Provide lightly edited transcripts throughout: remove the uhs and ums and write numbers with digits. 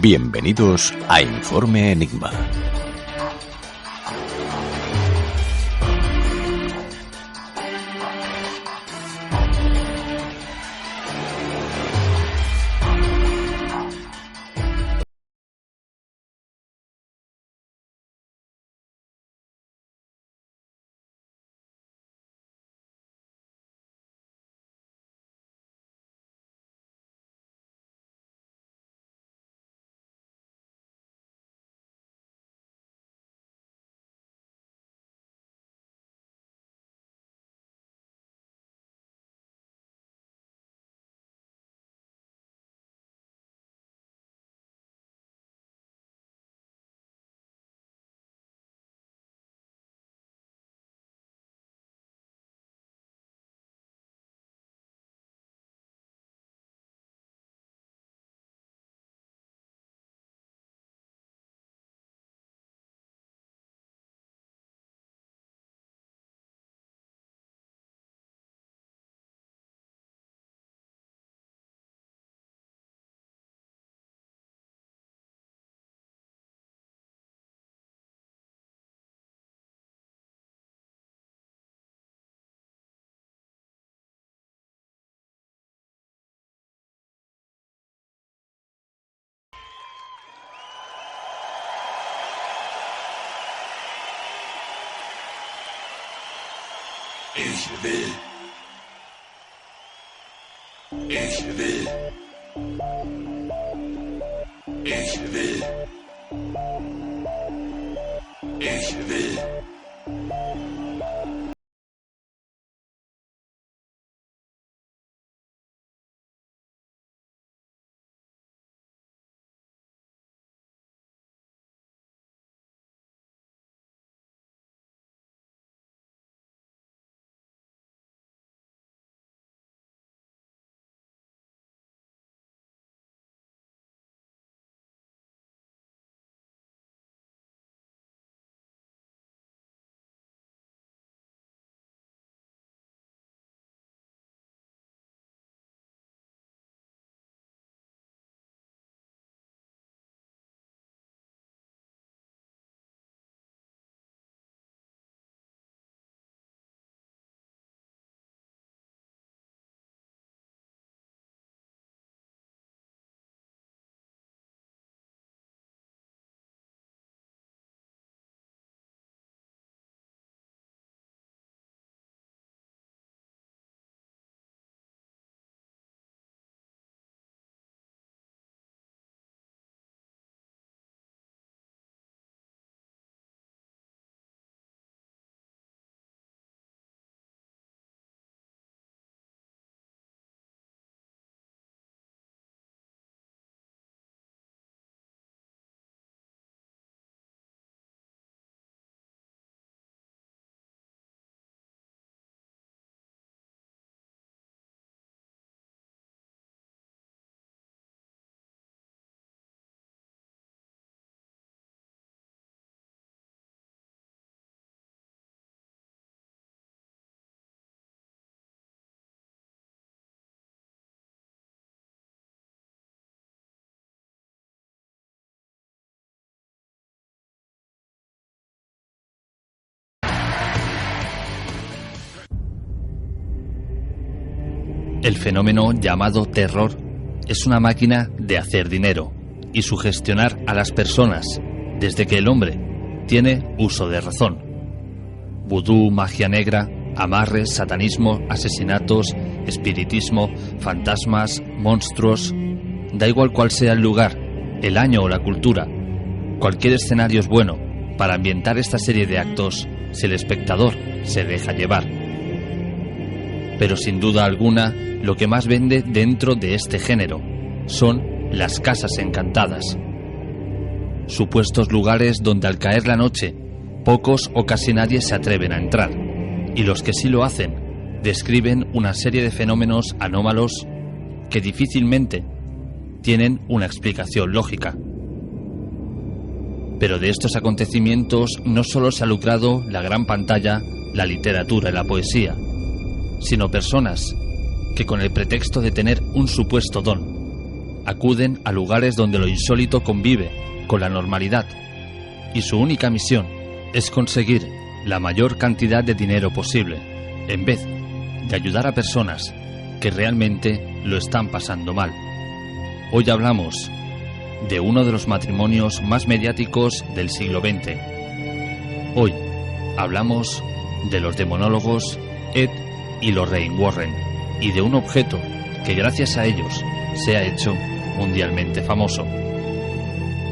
Bienvenidos a Informe Enigma. Ich will. Ich will. Ich will. Ich will. El fenómeno llamado terror es una máquina de hacer dinero y sugestionar a las personas desde que el hombre tiene uso de razón. Vudú, magia negra, amarres, satanismo, asesinatos, espiritismo, fantasmas, monstruos... Da igual cuál sea el lugar, el año o la cultura, cualquier escenario es bueno para ambientar esta serie de actos si el espectador se deja llevar. Pero sin duda alguna, lo que más vende dentro de este género son las casas encantadas. Supuestos lugares donde al caer la noche, pocos o casi nadie se atreven a entrar, y los que sí lo hacen describen una serie de fenómenos anómalos que difícilmente tienen una explicación lógica. Pero de estos acontecimientos no solo se ha lucrado la gran pantalla, la literatura y la poesía, sino personas que con el pretexto de tener un supuesto don acuden a lugares donde lo insólito convive con la normalidad y su única misión es conseguir la mayor cantidad de dinero posible, en vez de ayudar a personas que realmente lo están pasando mal. Hoy hablamos de uno de los matrimonios más mediáticos del siglo XX. Hoy hablamos de los demonólogos Ed y Lorraine Warren y de un objeto que gracias a ellos se ha hecho mundialmente famoso: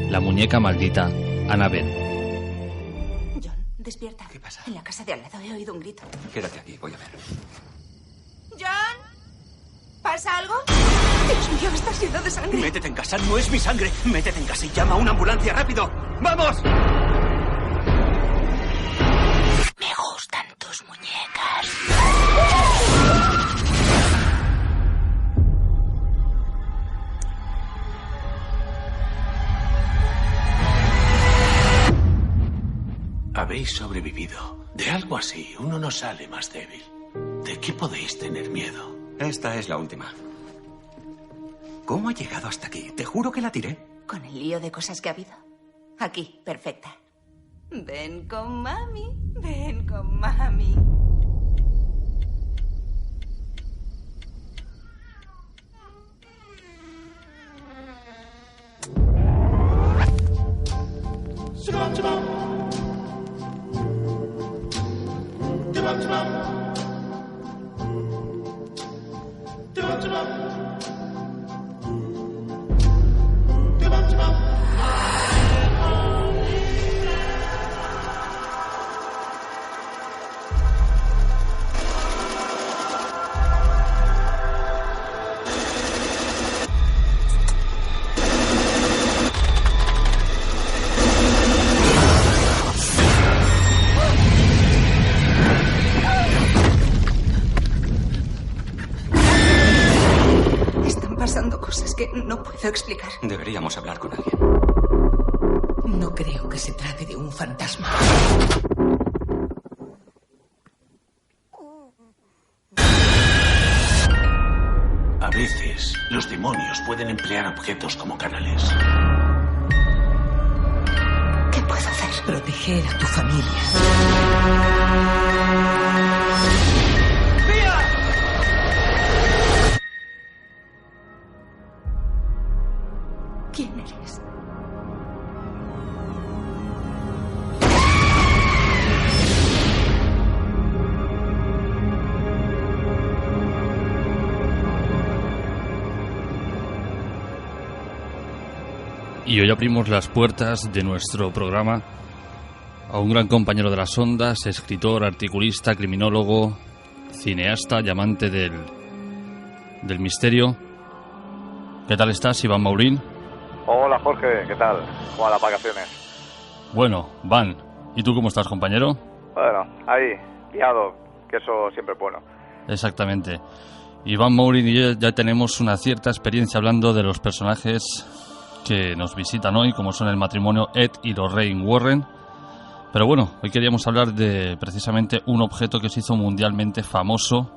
la muñeca maldita Annabelle. John, despierta. ¿Qué pasa? En la casa de al lado he oído un grito. Quédate aquí, voy a ver. ¿John? ¿Pasa algo? Dios mío, está lleno de sangre. Métete en casa, no es mi sangre. Métete en casa y llama a una ambulancia, rápido. ¡Vamos! Me gustan tus muñecas. Habéis sobrevivido. De algo así, uno no sale más débil. ¿De qué podéis tener miedo? Esta es la última. ¿Cómo ha llegado hasta aquí? Te juro que la tiré. Con el lío de cosas que ha habido. Aquí, perfecta. Ven con mami, ven con mami. Están pasando cosas que no puedo explicar. Deberíamos hablar con alguien. No creo que se trate de un fantasma. A veces, los demonios pueden emplear objetos como canales. ¿Qué puedo hacer? Proteger a tu familia. ¿Quién eres? Y hoy abrimos las puertas de nuestro programa a un gran compañero de las ondas, escritor, articulista, criminólogo, cineasta y amante del misterio. ¿Qué tal estás, Iván Maurín? Hola Jorge, ¿qué tal? ¿Cómo van las vacaciones? Bueno, Van, ¿y tú cómo estás, compañero? Bueno, ahí, liado, que eso siempre es bueno. Exactamente. Iván Maurín y yo ya tenemos una cierta experiencia hablando de los personajes que nos visitan hoy, como son el matrimonio Ed y Lorraine Warren. Pero bueno, hoy queríamos hablar de precisamente un objeto que se hizo mundialmente famoso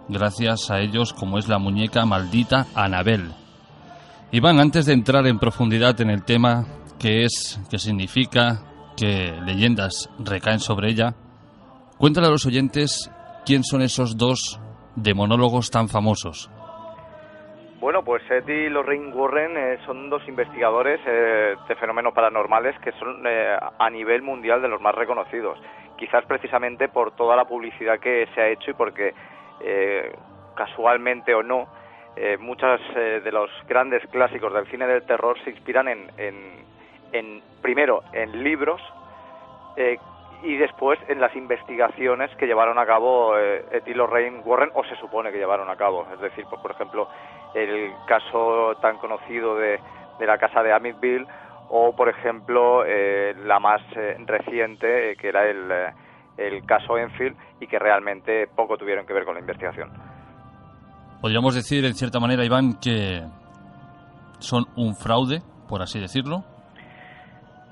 gracias a ellos, como es la muñeca maldita Annabelle. Iván, antes de entrar en profundidad en el tema, qué es, qué significa, qué leyendas recaen sobre ella, cuéntale a los oyentes quién son esos dos demonólogos tan famosos. Bueno, pues Ed y Lorraine Warren son dos investigadores de fenómenos paranormales que son a nivel mundial de los más reconocidos. Quizás precisamente por toda la publicidad que se ha hecho y porque casualmente o no, muchos de los grandes clásicos del cine del terror se inspiran primero en libros y después en las investigaciones que llevaron a cabo Ed y Lorraine Warren, o se supone que llevaron a cabo. Es decir, pues, por ejemplo, el caso tan conocido de la casa de Amityville, o por ejemplo la más reciente, que era el caso Enfield, y que realmente poco tuvieron que ver con la investigación. Podríamos decir, en cierta manera, Iván, que son un fraude, por así decirlo.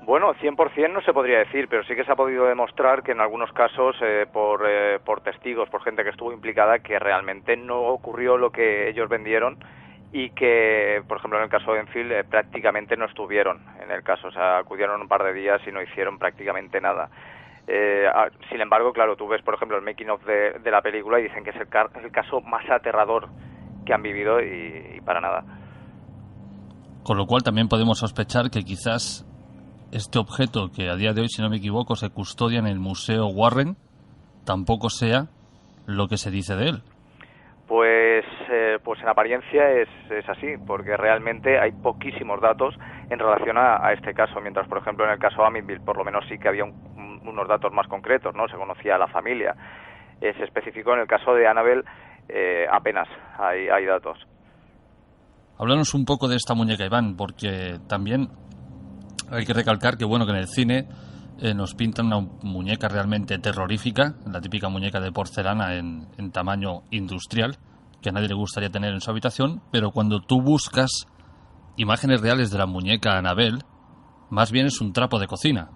Bueno, 100% no se podría decir, pero sí que se ha podido demostrar que en algunos casos, por testigos, por gente que estuvo implicada, que realmente no ocurrió lo que ellos vendieron y que, por ejemplo, en el caso de Enfield prácticamente no estuvieron en el caso, o sea, acudieron un par de días y no hicieron prácticamente nada. Sin embargo, claro, tú ves, por ejemplo, el making of de la película y dicen que es el caso más aterrador que han vivido y para nada. Con lo cual también podemos sospechar que quizás este objeto, que a día de hoy, si no me equivoco, se custodia en el Museo Warren, tampoco sea lo que se dice de él. Pues en apariencia es así, porque realmente hay poquísimos datos en relación a este caso, mientras, por ejemplo, en el caso Amityville por lo menos sí que había unos datos más concretos, ¿no? Se conocía a la familia. Se especificó en el caso de Annabelle, apenas hay datos. Háblanos un poco de esta muñeca, Iván, porque también hay que recalcar que, bueno, que en el cine nos pintan una muñeca realmente terrorífica, la típica muñeca de porcelana en tamaño industrial, que a nadie le gustaría tener en su habitación, pero cuando tú buscas imágenes reales de la muñeca Annabelle, más bien es un trapo de cocina.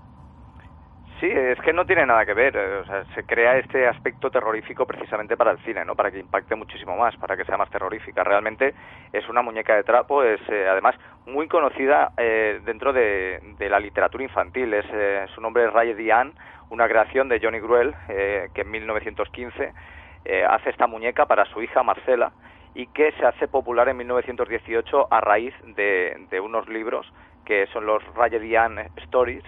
Sí, es que no tiene nada que ver, o sea, se crea este aspecto terrorífico precisamente para el cine, ¿no? Para que impacte muchísimo más, para que sea más terrorífica. Realmente es una muñeca de trapo, es además muy conocida dentro de la literatura infantil. Su nombre es Raye Diane, una creación de Johnny Gruelle, que en 1915 hace esta muñeca para su hija Marcela y que se hace popular en 1918 a raíz de unos libros que son los Raye Diane Stories,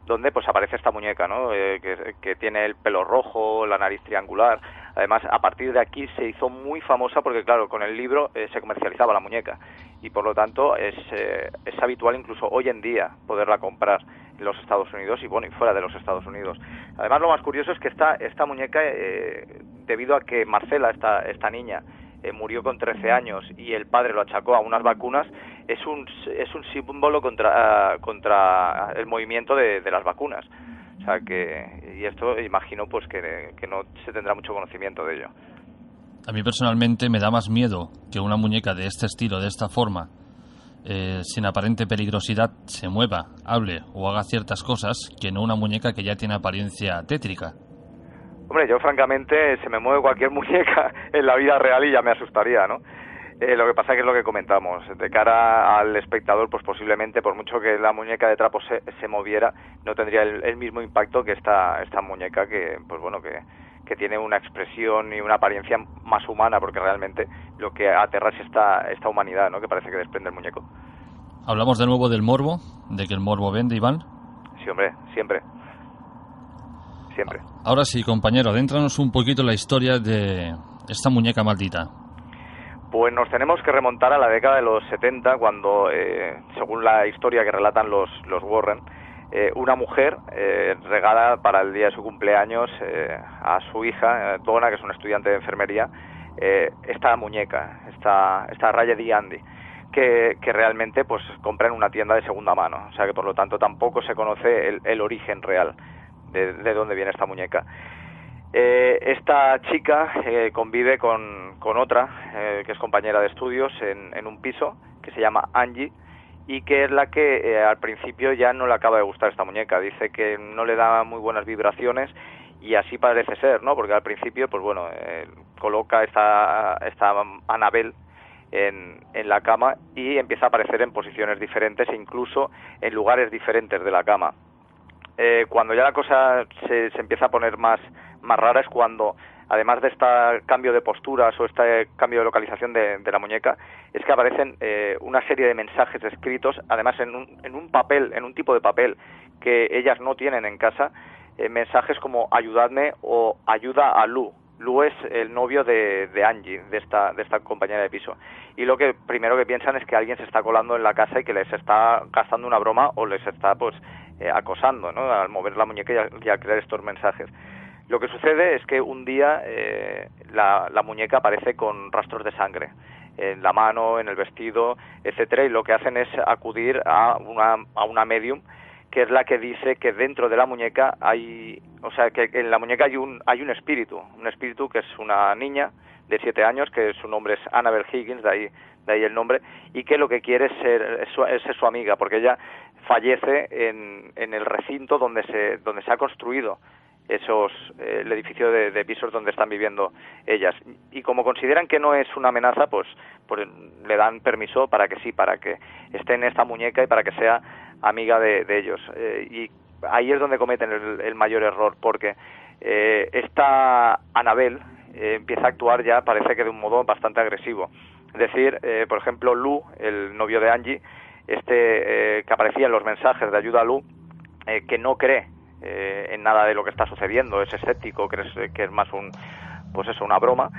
donde pues aparece esta muñeca, ¿no? Que tiene el pelo rojo, la nariz triangular. Además, a partir de aquí se hizo muy famosa porque, claro, con el libro se comercializaba la muñeca y, por lo tanto, es habitual incluso hoy en día poderla comprar en los Estados Unidos y, bueno, y fuera de los Estados Unidos. Además, lo más curioso es que esta muñeca, debido a que Marcela, esta niña, murió con 13 años y el padre lo achacó a unas vacunas, es un símbolo contra el movimiento de las vacunas. O sea y esto imagino pues que no se tendrá mucho conocimiento de ello. A mí personalmente me da más miedo que una muñeca de este estilo, de esta forma, sin aparente peligrosidad, se mueva, hable o haga ciertas cosas, que no una muñeca que ya tiene apariencia tétrica. Hombre, yo francamente, se me mueve cualquier muñeca en la vida real y ya me asustaría, ¿no? Lo que pasa que es lo que comentamos, de cara al espectador, pues posiblemente, por mucho que la muñeca de trapo se moviera, no tendría el mismo impacto que esta muñeca que, pues bueno, que tiene una expresión y una apariencia más humana, porque realmente lo que aterra es esta humanidad, ¿no? Que parece que desprende el muñeco. Hablamos de nuevo del morbo, de que el morbo vende, Iván. Sí, hombre, siempre. Siempre. Ahora sí, compañero, adéntranos un poquito en la historia de esta muñeca maldita. Pues nos tenemos que remontar a la década de los 70, cuando, según la historia que relatan los Warren, una mujer regala para el día de su cumpleaños a su hija, Donna, que es una estudiante de enfermería, esta muñeca, esta Raye Diane, que realmente pues compra en una tienda de segunda mano. O sea que por lo tanto tampoco se conoce el origen real de dónde viene esta muñeca. Esta chica convive con otra que es compañera de estudios en un piso que se llama Angie y que es la que al principio ya no le acaba de gustar esta muñeca. Dice que no le da muy buenas vibraciones y así parece ser, ¿no? Porque al principio, pues bueno, coloca esta Annabelle en la cama y empieza a aparecer en posiciones diferentes e incluso en lugares diferentes de la cama. Cuando ya la cosa se empieza a poner más rara es cuando, además de este cambio de posturas o este cambio de localización de la muñeca, es que aparecen una serie de mensajes escritos, además en un papel, en un tipo de papel que ellas no tienen en casa, mensajes como ayudadme o ayuda a Lou. Lou es el novio de Angie, de esta compañera de piso. Y lo que primero que piensan es que alguien se está colando en la casa y que les está gastando una broma o les está pues acosando, ¿no? Al mover la muñeca y al crear estos mensajes. Lo que sucede es que un día la muñeca aparece con rastros de sangre en la mano, en el vestido, etcétera, y lo que hacen es acudir a una medium, que es la que dice que dentro de la muñeca que en la muñeca hay un espíritu que es una niña de 7 años, que su nombre es Annabelle Higgins, de ahí el nombre, y que lo que quiere es ser su amiga, porque ella fallece en el recinto donde se ha construido el edificio de pisos donde están viviendo ellas. Y como consideran que no es una amenaza, pues le dan permiso para que esté en esta muñeca y para que sea amiga de ellos. Y ahí es donde cometen el mayor error, porque esta Annabelle empieza a actuar ya, parece que de un modo bastante agresivo. Es decir, por ejemplo, Lou, el novio de Angie, que aparecía en los mensajes de ayuda a Lou, que no cree en nada de lo que está sucediendo, es escéptico, que es más una broma.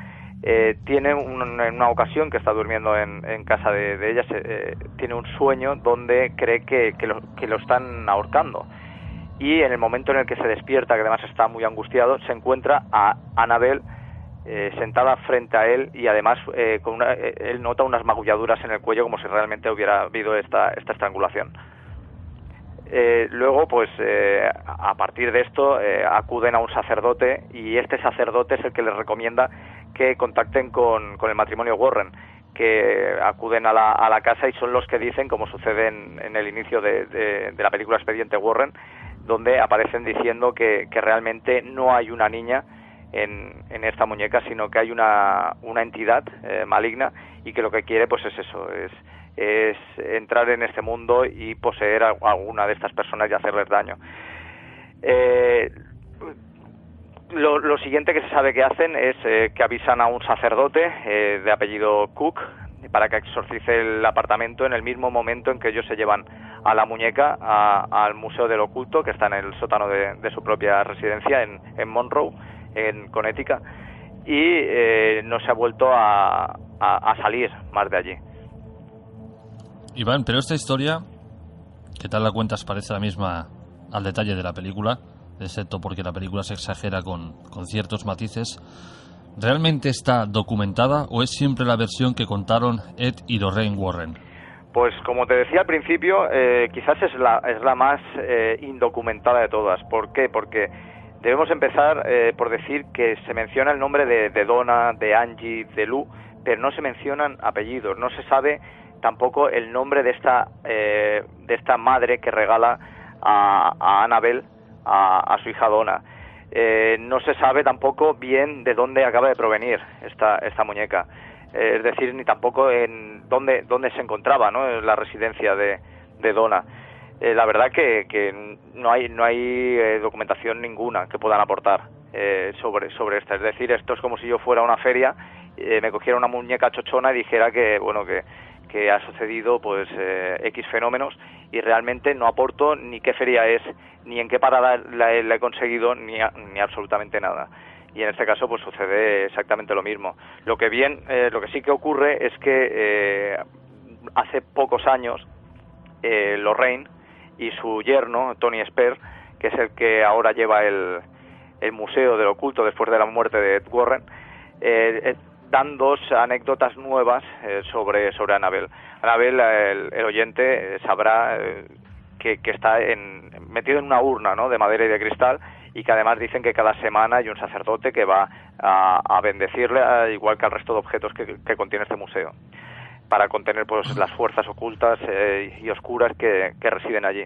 Tiene en una ocasión que está durmiendo en casa de ella, tiene un sueño donde cree que lo están ahorcando, y en el momento en el que se despierta, que además está muy angustiado, se encuentra a Annabelle sentada frente a él, y además él nota unas magulladuras en el cuello, como si realmente hubiera habido esta estrangulación. Luego, a partir de esto, acuden a un sacerdote, y este sacerdote es el que les recomienda que contacten con el matrimonio Warren, que acuden a la casa y son los que dicen, como sucede en el inicio de la película Expediente Warren, donde aparecen diciendo que realmente no hay una niña en esta muñeca, sino que hay una entidad maligna, y que lo que quiere es entrar en este mundo y poseer a alguna de estas personas y hacerles daño. Lo siguiente que se sabe que hacen es que avisan a un sacerdote de apellido Cook para que exorcice el apartamento en el mismo momento en que ellos se llevan a la muñeca al Museo del Oculto, que está en el sótano de su propia residencia en Monroe, en Connecticut, y no se ha vuelto a salir más de allí. Iván, pero esta historia, ¿qué tal la cuentas? Parece la misma al detalle de la película, excepto porque la película se exagera con ciertos matices. ¿Realmente está documentada o es siempre la versión que contaron Ed y Lorraine Warren? Pues como te decía al principio, quizás es la más indocumentada de todas. ¿Por qué? Porque debemos empezar por decir que se menciona el nombre de Donna, de Angie, de Lou, pero no se mencionan apellidos. No se sabe tampoco el nombre de esta madre que regala a Annabelle a su hija Donna. No se sabe tampoco bien de dónde acaba de provenir esta muñeca. Es decir, ni tampoco en dónde se encontraba, ¿no?, la residencia de Donna. La verdad que no hay documentación ninguna que puedan aportar sobre esta. Es decir, esto es como si yo fuera a una feria, me cogiera una muñeca chochona y dijera que ha sucedido X fenómenos, y realmente no aporto ni qué feria es, ni en qué parada la he conseguido, ni absolutamente nada. Y en este caso sucede exactamente lo mismo. Lo que sí que ocurre es que hace pocos años Lorraine y su yerno Tony Sper, que es el que ahora lleva el Museo del Oculto después de la muerte de Ed Warren, dan dos anécdotas nuevas sobre Annabelle. Annabelle, el oyente sabrá que está metido en una urna, ¿no?, de madera y de cristal, y que además dicen que cada semana hay un sacerdote que va a bendecirle, igual que al resto de objetos que contiene este museo, para contener las fuerzas ocultas y oscuras que residen allí.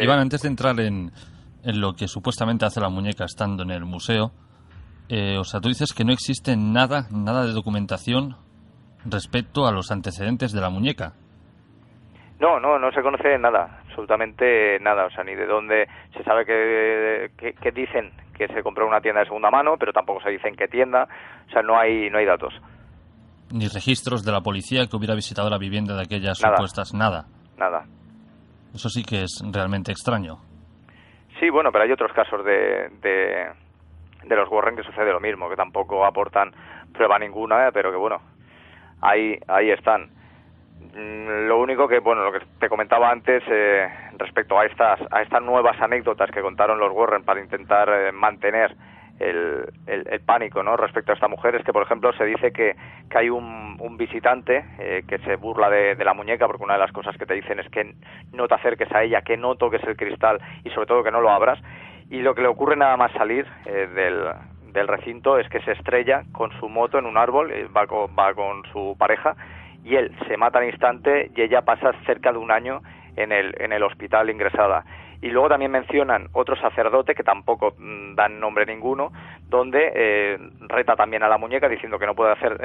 Iván, antes de entrar en lo que supuestamente hace la muñeca estando en el museo, tú dices que no existe nada de documentación respecto a los antecedentes de la muñeca. No se conoce nada, absolutamente nada, ni de dónde. Se sabe que dicen que se compró en una tienda de segunda mano, pero tampoco se dice en qué tienda, no hay datos. Ni registros de la policía que hubiera visitado la vivienda de aquellas supuestas, nada. Nada. Eso sí que es realmente extraño. Sí, pero hay otros casos de los Warren que sucede lo mismo, que tampoco aportan prueba ninguna, pero que ahí están. Lo único que, lo que te comentaba antes respecto a estas nuevas anécdotas que contaron los Warren para intentar mantener el pánico, ¿no?, respecto a esta mujer, es que, por ejemplo, se dice que hay un visitante que se burla de la muñeca, porque una de las cosas que te dicen es que no te acerques a ella, que no toques el cristal y sobre todo que no lo abras, y lo que le ocurre nada más salir del recinto es que se estrella con su moto en un árbol, va con su pareja, y él se mata al instante y ella pasa cerca de un año en el hospital ingresada. Y luego también mencionan otro sacerdote, que tampoco dan nombre ninguno, donde reta también a la muñeca diciendo que no puede hacer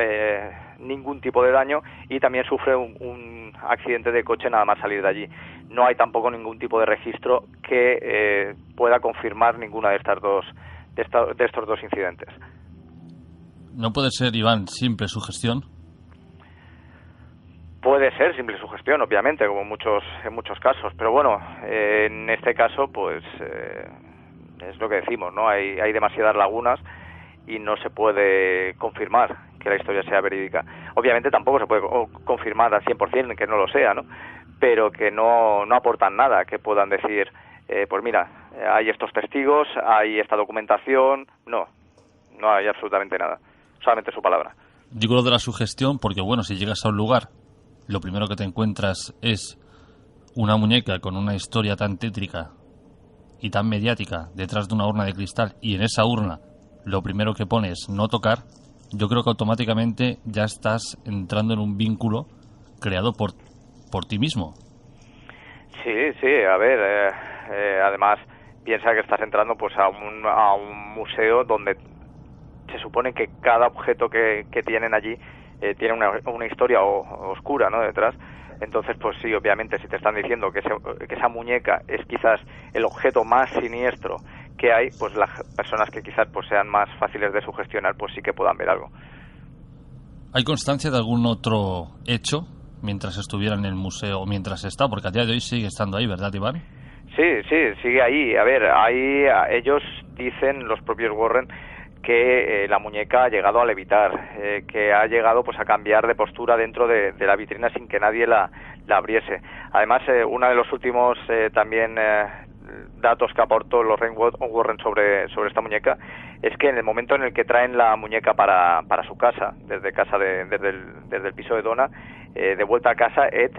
ningún tipo de daño, y también sufre un accidente de coche nada más salir de allí. No hay tampoco ningún tipo de registro que pueda confirmar ninguna de estos dos incidentes. ¿No puede ser, Iván, simple sugestión? Puede ser simple sugestión, obviamente, como en muchos casos, pero bueno, en este caso, pues es lo que decimos, ¿no? Hay demasiadas lagunas y no se puede confirmar que la historia sea verídica. Obviamente tampoco se puede confirmar al 100% que no lo sea, ¿no? Pero que no aportan nada, que puedan decir, pues mira, hay estos testigos, hay esta documentación. No hay absolutamente nada, solamente su palabra. Digo lo de la sugestión porque, bueno, si llegas a un lugar, lo primero que te encuentras es una muñeca con una historia tan tétrica y tan mediática detrás de una urna de cristal, y en esa urna lo primero que pones no tocar, yo creo que automáticamente ya estás entrando en un vínculo creado por ti mismo. Sí, a ver, además piensa que estás entrando pues a un museo donde se supone que cada objeto que tienen allí tiene una historia oscura, ¿no?, detrás. Entonces, pues sí, obviamente, si te están diciendo que esa muñeca es quizás el objeto más siniestro que hay, pues las personas que quizás pues sean más fáciles de sugestionar, pues sí que puedan ver algo. ¿Hay constancia de algún otro hecho mientras estuviera en el museo, o mientras está? Porque a día de hoy sigue estando ahí, ¿verdad, Iván? Sí, sigue ahí. A ver, ellos dicen, los propios Warren, que la muñeca ha llegado a levitar, que ha llegado pues a cambiar de postura dentro de la vitrina sin que nadie la abriese. Además, uno de los últimos también datos que aportó Lorraine Warren sobre esta muñeca es que en el momento en el que traen la muñeca para su casa, desde el piso de Donna, de vuelta a casa, Ed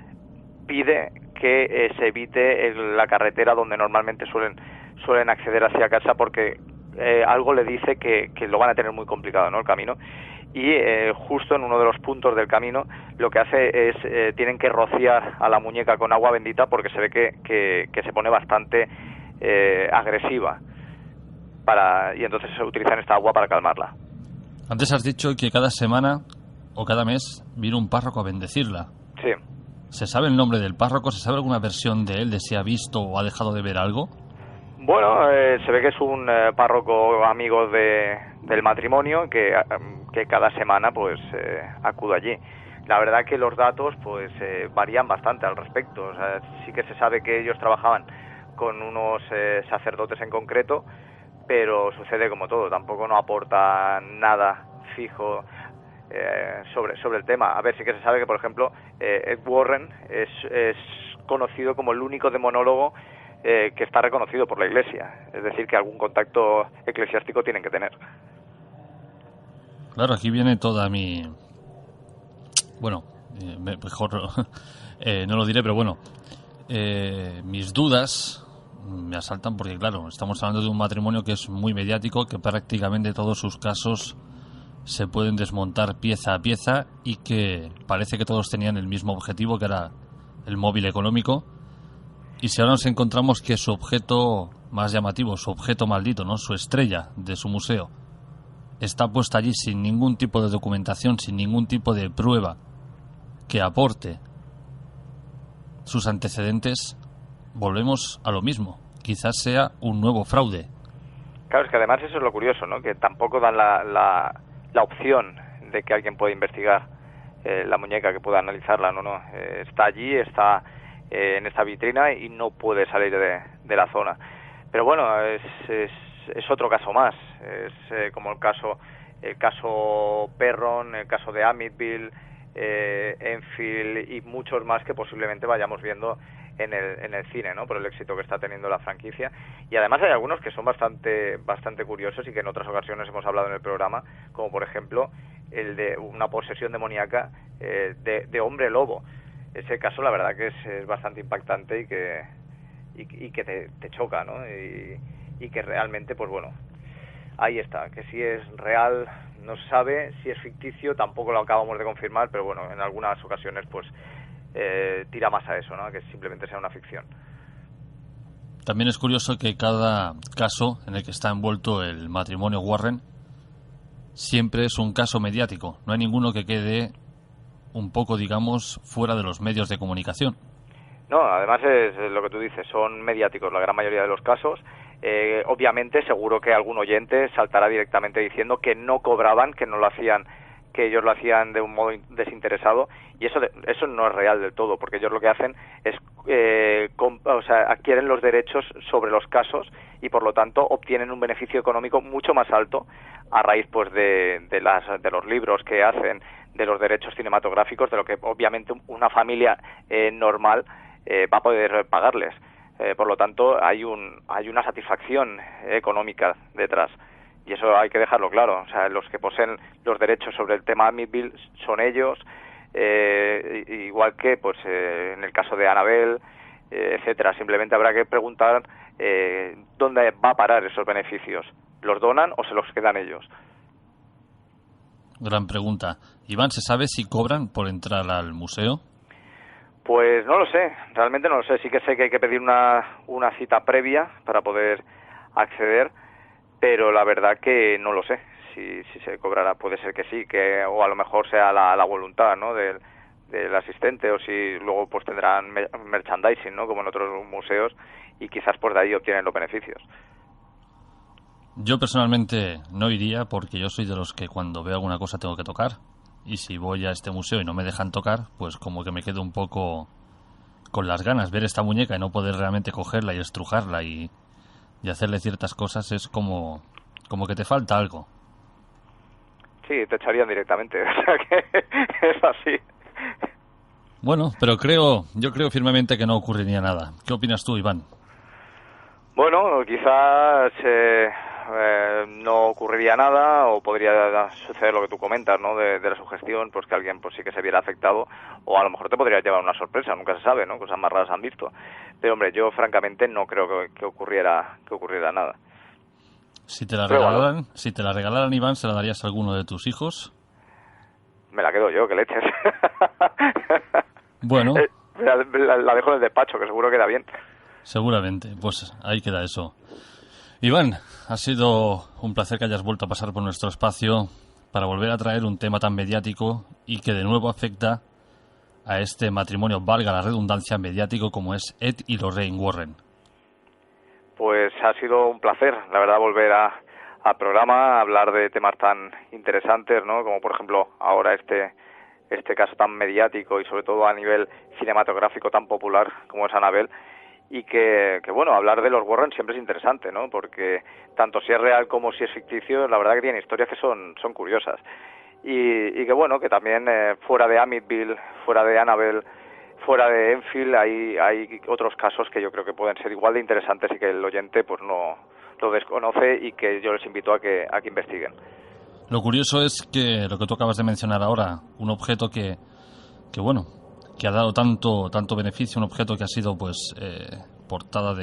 pide que se evite la carretera donde normalmente suelen acceder hacia casa, porque algo le dice que lo van a tener muy complicado, ¿no?, el camino. Y justo en uno de los puntos del camino lo que hace es tienen que rociar a la muñeca con agua bendita, porque se ve que se pone bastante agresiva, y entonces se utilizan esta agua para calmarla. Antes has dicho que cada semana o cada mes viene un párroco a bendecirla. Sí. ¿Se sabe el nombre del párroco? ¿Se sabe alguna versión de él, de si ha visto o ha dejado de ver algo? Bueno, se ve que es un párroco amigo del matrimonio que cada semana pues acude allí. La verdad que los datos pues varían bastante al respecto. O sea, sí que se sabe que ellos trabajaban con unos sacerdotes en concreto, pero sucede como todo, tampoco no aporta nada fijo sobre el tema. A ver, sí que se sabe que, por ejemplo, Ed Warren es conocido como el único demonólogo que está reconocido por la Iglesia, es decir, que algún contacto eclesiástico tienen que tener. Claro, aquí viene toda mi... Bueno, mejor no lo diré, pero bueno, mis dudas me asaltan porque, claro, estamos hablando de un matrimonio que es muy mediático, que prácticamente todos sus casos se pueden desmontar pieza a pieza, y que parece que todos tenían el mismo objetivo, que era el móvil económico. Y si ahora nos encontramos que su objeto más llamativo, su objeto maldito, ¿no?, su estrella de su museo, está puesta allí sin ningún tipo de documentación, sin ningún tipo de prueba que aporte sus antecedentes, volvemos a lo mismo. Quizás sea un nuevo fraude. Claro, es que además eso es lo curioso, ¿no?, que tampoco dan la opción de que alguien pueda investigar la muñeca, que pueda analizarla. No, está allí, está en esta vitrina y no puede salir de la zona. Pero bueno, es otro caso más. Es como el caso Perron, el caso de Amityville, Enfield y muchos más que posiblemente vayamos viendo en el cine, ¿no?, por el éxito que está teniendo la franquicia. Y además hay algunos que son bastante curiosos y que en otras ocasiones hemos hablado en el programa, como por ejemplo el de una posesión demoníaca de hombre lobo. Ese caso la verdad que es bastante impactante y que te choca, ¿no?, y que realmente, pues bueno, ahí está, que si es real no se sabe, si es ficticio tampoco lo acabamos de confirmar, pero bueno, en algunas ocasiones pues tira más a eso, ¿no?, que simplemente sea una ficción. También es curioso que cada caso en el que está envuelto el matrimonio Warren siempre es un caso mediático. No hay ninguno que quede un poco, digamos, fuera de los medios de comunicación. No, además es lo que tú dices, son mediáticos la gran mayoría de los casos. Obviamente, seguro que algún oyente saltará directamente diciendo que no cobraban, que no lo hacían, que ellos lo hacían de un modo desinteresado, y eso no es real del todo, porque ellos lo que hacen es adquieren los derechos sobre los casos y por lo tanto obtienen un beneficio económico mucho más alto a raíz pues de los libros que hacen, de los derechos cinematográficos, de lo que obviamente una familia normal va a poder pagarles. Por lo tanto, hay una satisfacción económica detrás. Y eso hay que dejarlo claro. O sea, los que poseen los derechos sobre el tema Amityville son ellos, igual que pues en el caso de Annabelle, etcétera. Simplemente habrá que preguntar dónde va a parar esos beneficios. ¿Los donan o se los quedan ellos? Gran pregunta. Iván, ¿se sabe si cobran por entrar al museo? Pues no lo sé, realmente no lo sé. Sí que sé que hay que pedir una cita previa para poder acceder, pero la verdad que no lo sé. Si se cobrará, puede ser que sí, o a lo mejor sea la voluntad, ¿no?, del asistente, o si luego pues tendrán merchandising, ¿no?, como en otros museos, y quizás por de ahí obtienen los beneficios. Yo personalmente no iría porque yo soy de los que cuando veo alguna cosa tengo que tocar. Y si voy a este museo y no me dejan tocar, pues como que me quedo un poco con las ganas. Ver esta muñeca y no poder realmente cogerla y estrujarla y hacerle ciertas cosas es como que te falta algo. Sí, te echarían directamente, o sea que es así. Bueno, pero yo creo firmemente que no ocurriría nada. ¿Qué opinas tú, Iván? Bueno, quizás no ocurriría nada, o podría suceder lo que tú comentas, ¿no?, de la sugestión, pues que alguien pues sí que se viera afectado, o a lo mejor te podría llevar una sorpresa, nunca se sabe, ¿no?, cosas más raras han visto. Pero hombre, yo francamente no creo que ocurriera nada. Si te la regalaran, Iván, ¿se la darías a alguno de tus hijos? Me la quedo yo, que leches. Bueno. La dejo en el despacho, que seguro queda bien. Seguramente, pues ahí queda eso. Iván, ha sido un placer que hayas vuelto a pasar por nuestro espacio para volver a traer un tema tan mediático y que de nuevo afecta a este matrimonio, valga la redundancia, mediático como es Ed y Lorraine Warren. Pues ha sido un placer, la verdad, volver al programa, a hablar de temas tan interesantes, ¿no?, como por ejemplo ahora este caso tan mediático y sobre todo a nivel cinematográfico tan popular como es Annabelle. Y que bueno, hablar de los Warren siempre es interesante, ¿no?, porque tanto si es real como si es ficticio, la verdad que tiene historias que son curiosas. Y que bueno, que también fuera de Amityville, fuera de Annabelle, fuera de Enfield, hay otros casos que yo creo que pueden ser igual de interesantes y que el oyente pues no lo desconoce, y que yo les invito a que investiguen. Lo curioso es que lo que tú acabas de mencionar ahora, un objeto que ha dado tanto beneficio, un objeto que ha sido pues portada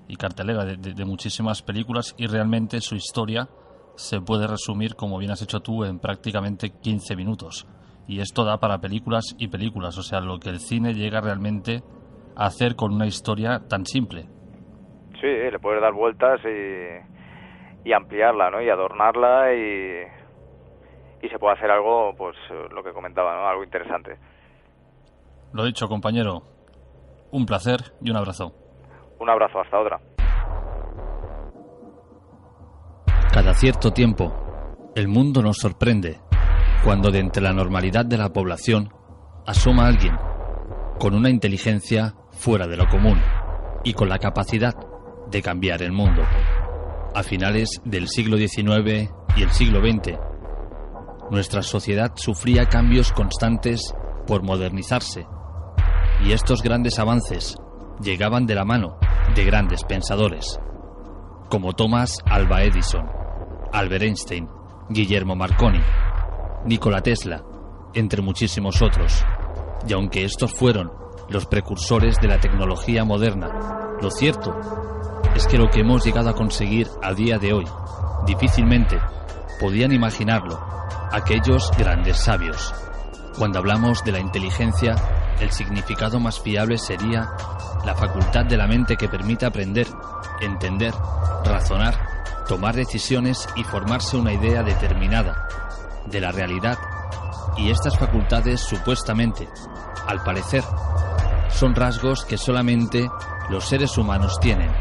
y cartelera de muchísimas películas, y realmente su historia se puede resumir, como bien has hecho tú, en prácticamente 15 minutos. Y esto da para películas y películas, o sea, lo que el cine llega realmente a hacer con una historia tan simple. Sí, le puedes dar vueltas y ampliarla, ¿no?, y adornarla, y se puede hacer algo, pues lo que comentaba, ¿no?, algo interesante. Lo dicho, compañero, un placer y un abrazo. Un abrazo, hasta otra. Cada cierto tiempo, el mundo nos sorprende cuando de entre la normalidad de la población asoma alguien con una inteligencia fuera de lo común y con la capacidad de cambiar el mundo. A finales del siglo XIX y el siglo XX, nuestra sociedad sufría cambios constantes por modernizarse, y estos grandes avances llegaban de la mano de grandes pensadores, como Thomas Alva Edison, Albert Einstein, Guillermo Marconi, Nikola Tesla, entre muchísimos otros. Y aunque estos fueron los precursores de la tecnología moderna, lo cierto es que lo que hemos llegado a conseguir a día de hoy, difícilmente podían imaginarlo aquellos grandes sabios. Cuando hablamos de la inteligencia, el significado más fiable sería la facultad de la mente que permite aprender, entender, razonar, tomar decisiones y formarse una idea determinada de la realidad. Y estas facultades, supuestamente, al parecer, son rasgos que solamente los seres humanos tienen.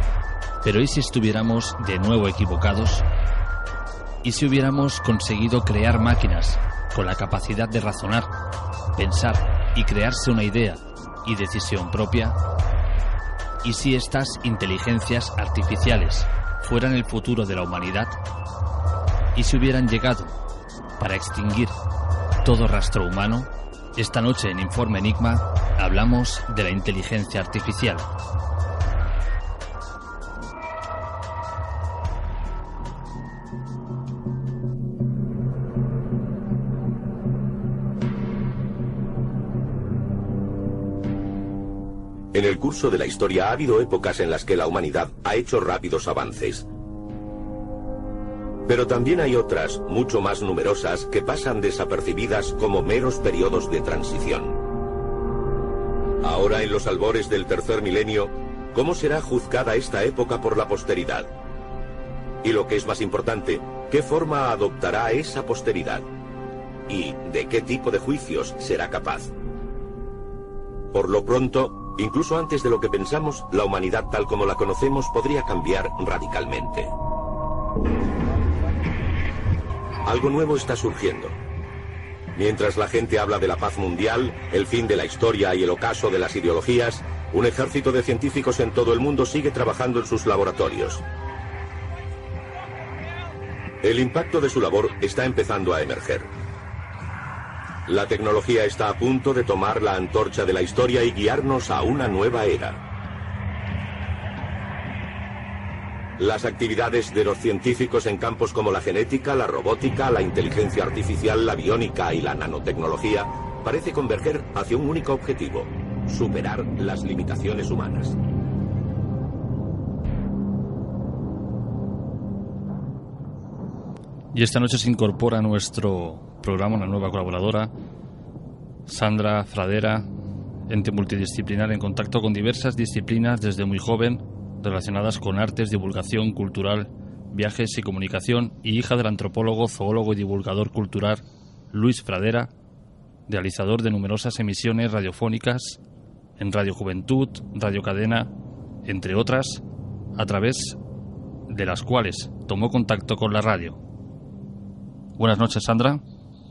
Pero ¿y si estuviéramos de nuevo equivocados? ¿Y si hubiéramos conseguido crear máquinas con la capacidad de razonar, pensar y crearse una idea y decisión propia? ¿Y si estas inteligencias artificiales fueran el futuro de la humanidad? ¿Y si hubieran llegado para extinguir todo rastro humano? Esta noche en Informe Enigma hablamos de la inteligencia artificial. En el curso de la historia ha habido épocas en las que la humanidad ha hecho rápidos avances. Pero también hay otras, mucho más numerosas, que pasan desapercibidas como meros periodos de transición. Ahora, en los albores del tercer milenio, ¿cómo será juzgada esta época por la posteridad? Y lo que es más importante, ¿qué forma adoptará esa posteridad? ¿Y de qué tipo de juicios será capaz? Por lo pronto, incluso antes de lo que pensamos, la humanidad tal como la conocemos podría cambiar radicalmente. Algo nuevo está surgiendo. Mientras la gente habla de la paz mundial, el fin de la historia y el ocaso de las ideologías, un ejército de científicos en todo el mundo sigue trabajando en sus laboratorios. El impacto de su labor está empezando a emerger. La tecnología está a punto de tomar la antorcha de la historia y guiarnos a una nueva era. Las actividades de los científicos en campos como la genética, la robótica, la inteligencia artificial, la biónica y la nanotecnología parece converger hacia un único objetivo: superar las limitaciones humanas. Y esta noche se incorpora a nuestro programa una nueva colaboradora, Sandra Fradera, ente multidisciplinar en contacto con diversas disciplinas desde muy joven, relacionadas con artes, divulgación cultural, viajes y comunicación, y hija del antropólogo, zoólogo y divulgador cultural Luis Fradera, realizador de numerosas emisiones radiofónicas en Radio Juventud, Radio Cadena, entre otras, a través de las cuales tomó contacto con la radio. Buenas noches, Sandra.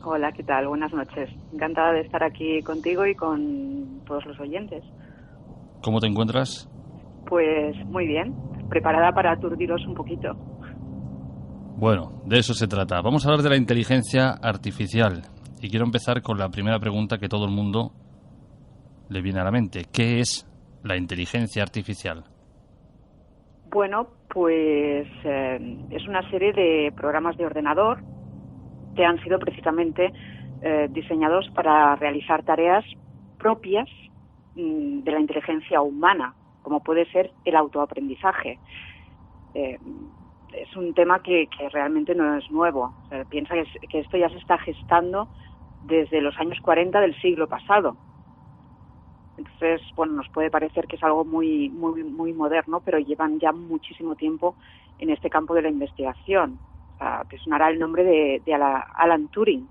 Hola, ¿qué tal? Buenas noches. Encantada de estar aquí contigo y con todos los oyentes. ¿Cómo te encuentras? Pues muy bien, preparada para aturdiros un poquito. Bueno, de eso se trata. Vamos a hablar de la inteligencia artificial. Y quiero empezar con la primera pregunta que todo el mundo le viene a la mente. ¿Qué es la inteligencia artificial? Bueno, pues es una serie de programas de ordenador que han sido precisamente diseñados para realizar tareas propias de la inteligencia humana, como puede ser el autoaprendizaje. Es un tema que realmente no es nuevo. O sea, piensa que esto ya se está gestando desde los años 40 del siglo pasado. Entonces, bueno, nos puede parecer que es algo muy moderno, pero llevan ya muchísimo tiempo en este campo de la investigación. O sea, te sonará el nombre de Alan Turing,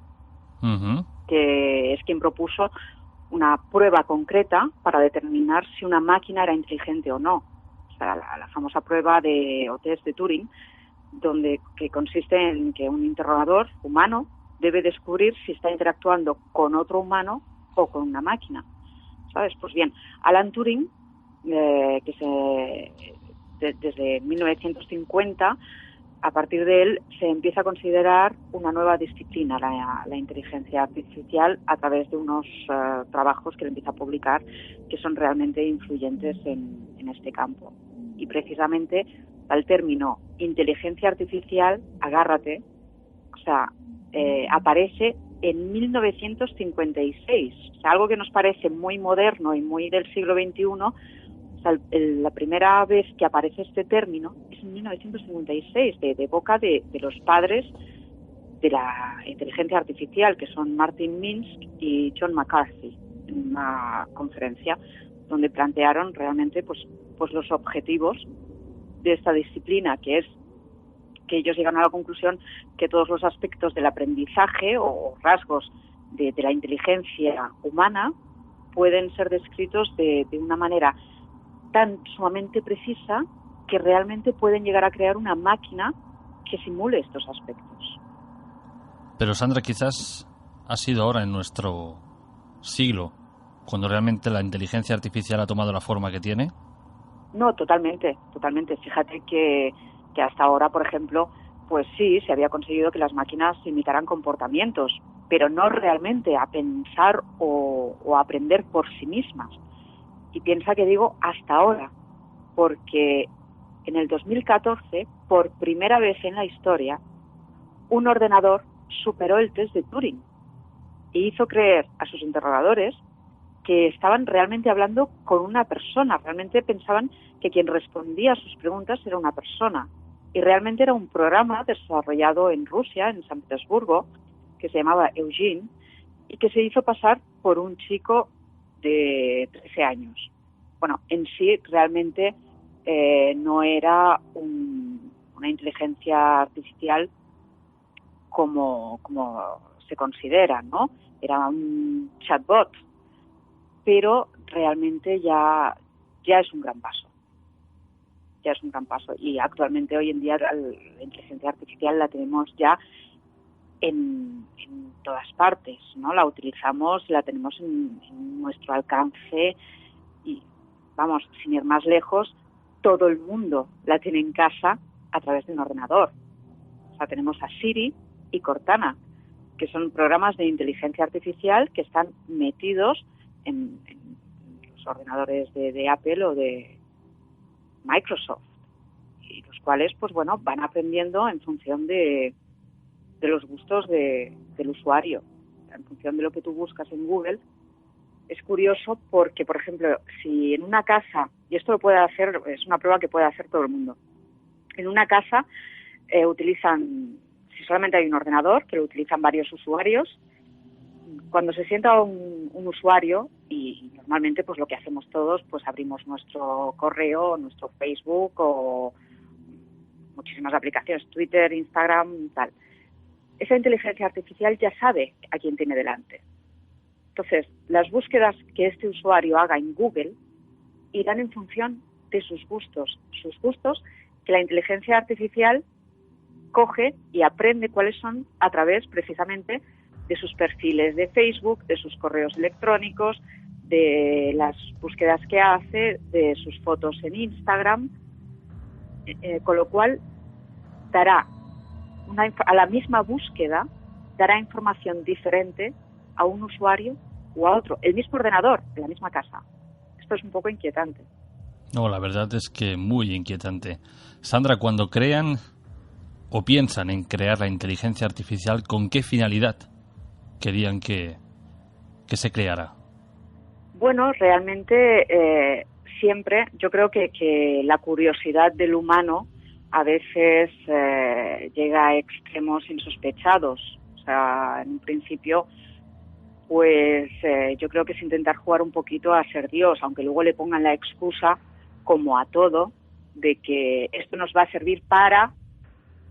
que es quien propuso una prueba concreta para determinar si una máquina era inteligente o no. O sea, la famosa prueba o test de Turing, que consiste en que un interrogador humano debe descubrir si está interactuando con otro humano o con una máquina. ¿Sabes? Pues bien, Alan Turing, desde 1950, a partir de él se empieza a considerar una nueva disciplina, la inteligencia artificial, a través de unos trabajos que él empieza a publicar que son realmente influyentes en este campo. Y precisamente al término inteligencia artificial, agárrate, o sea, aparece en 1956, o sea, algo que nos parece muy moderno y muy del siglo XXI. O sea, la primera vez que aparece este término es en 1956, de boca de los padres de la inteligencia artificial, que son Martin Minsky y John McCarthy. en una conferencia donde plantearon realmente pues los objetivos de esta disciplina, que es que ellos llegan a la conclusión que todos los aspectos del aprendizaje o rasgos de la inteligencia humana pueden ser descritos de una manera tan sumamente precisa que realmente pueden llegar a crear una máquina que simule estos aspectos. Pero Sandra, quizás ha sido ahora en nuestro siglo cuando realmente la inteligencia artificial ha tomado la forma que tiene. No, totalmente. Fíjate que hasta ahora, por ejemplo, pues sí, se había conseguido que las máquinas imitaran comportamientos, pero no realmente a pensar o a aprender por sí mismas. Y piensa que digo hasta ahora, porque en el 2014, por primera vez en la historia, un ordenador superó el test de Turing e hizo creer a sus interrogadores que estaban realmente hablando con una persona. Realmente pensaban que quien respondía a sus preguntas era una persona. Y realmente era un programa desarrollado en Rusia, en San Petersburgo, que se llamaba Eugene, y que se hizo pasar por un chico de 13 años. Bueno, en sí realmente no era una inteligencia artificial como se considera, ¿no? Era un chatbot, pero realmente ya es un gran paso. Ya es un gran paso. Y actualmente, hoy en día, la inteligencia artificial la tenemos ya en todas partes, ¿no? La utilizamos, la tenemos en nuestro alcance y, vamos, sin ir más lejos, todo el mundo la tiene en casa a través de un ordenador. O sea, tenemos a Siri y Cortana, que son programas de inteligencia artificial que están metidos en los ordenadores de Apple o de Microsoft, y los cuales, pues bueno, van aprendiendo en función de los gustos del usuario, en función de lo que tú buscas en Google. Es curioso porque, por ejemplo, si en una casa, y esto lo puede hacer, es una prueba que puede hacer todo el mundo, en una casa utilizan, si solamente hay un ordenador, que lo utilizan varios usuarios, cuando se sienta un usuario, y normalmente pues lo que hacemos todos, pues abrimos nuestro correo, nuestro Facebook o muchísimas aplicaciones, Twitter, Instagram, tal. Esa inteligencia artificial ya sabe a quién tiene delante. Entonces, las búsquedas que este usuario haga en Google irán en función de sus gustos que la inteligencia artificial coge y aprende cuáles son a través precisamente de sus perfiles de Facebook, de sus correos electrónicos, de las búsquedas que hace, de sus fotos en Instagram, con lo cual dará a la misma búsqueda dará información diferente a un usuario o a otro, el mismo ordenador, en la misma casa. Esto es un poco inquietante. No, la verdad es que muy inquietante. Sandra, cuando crean o piensan en crear la inteligencia artificial, ¿con qué finalidad querían que se creara? Bueno, realmente siempre yo creo que la curiosidad del humano a veces llega a extremos insospechados. O sea, en un principio, pues yo creo que es intentar jugar un poquito a ser Dios, aunque luego le pongan la excusa, como a todo, de que esto nos va a servir para,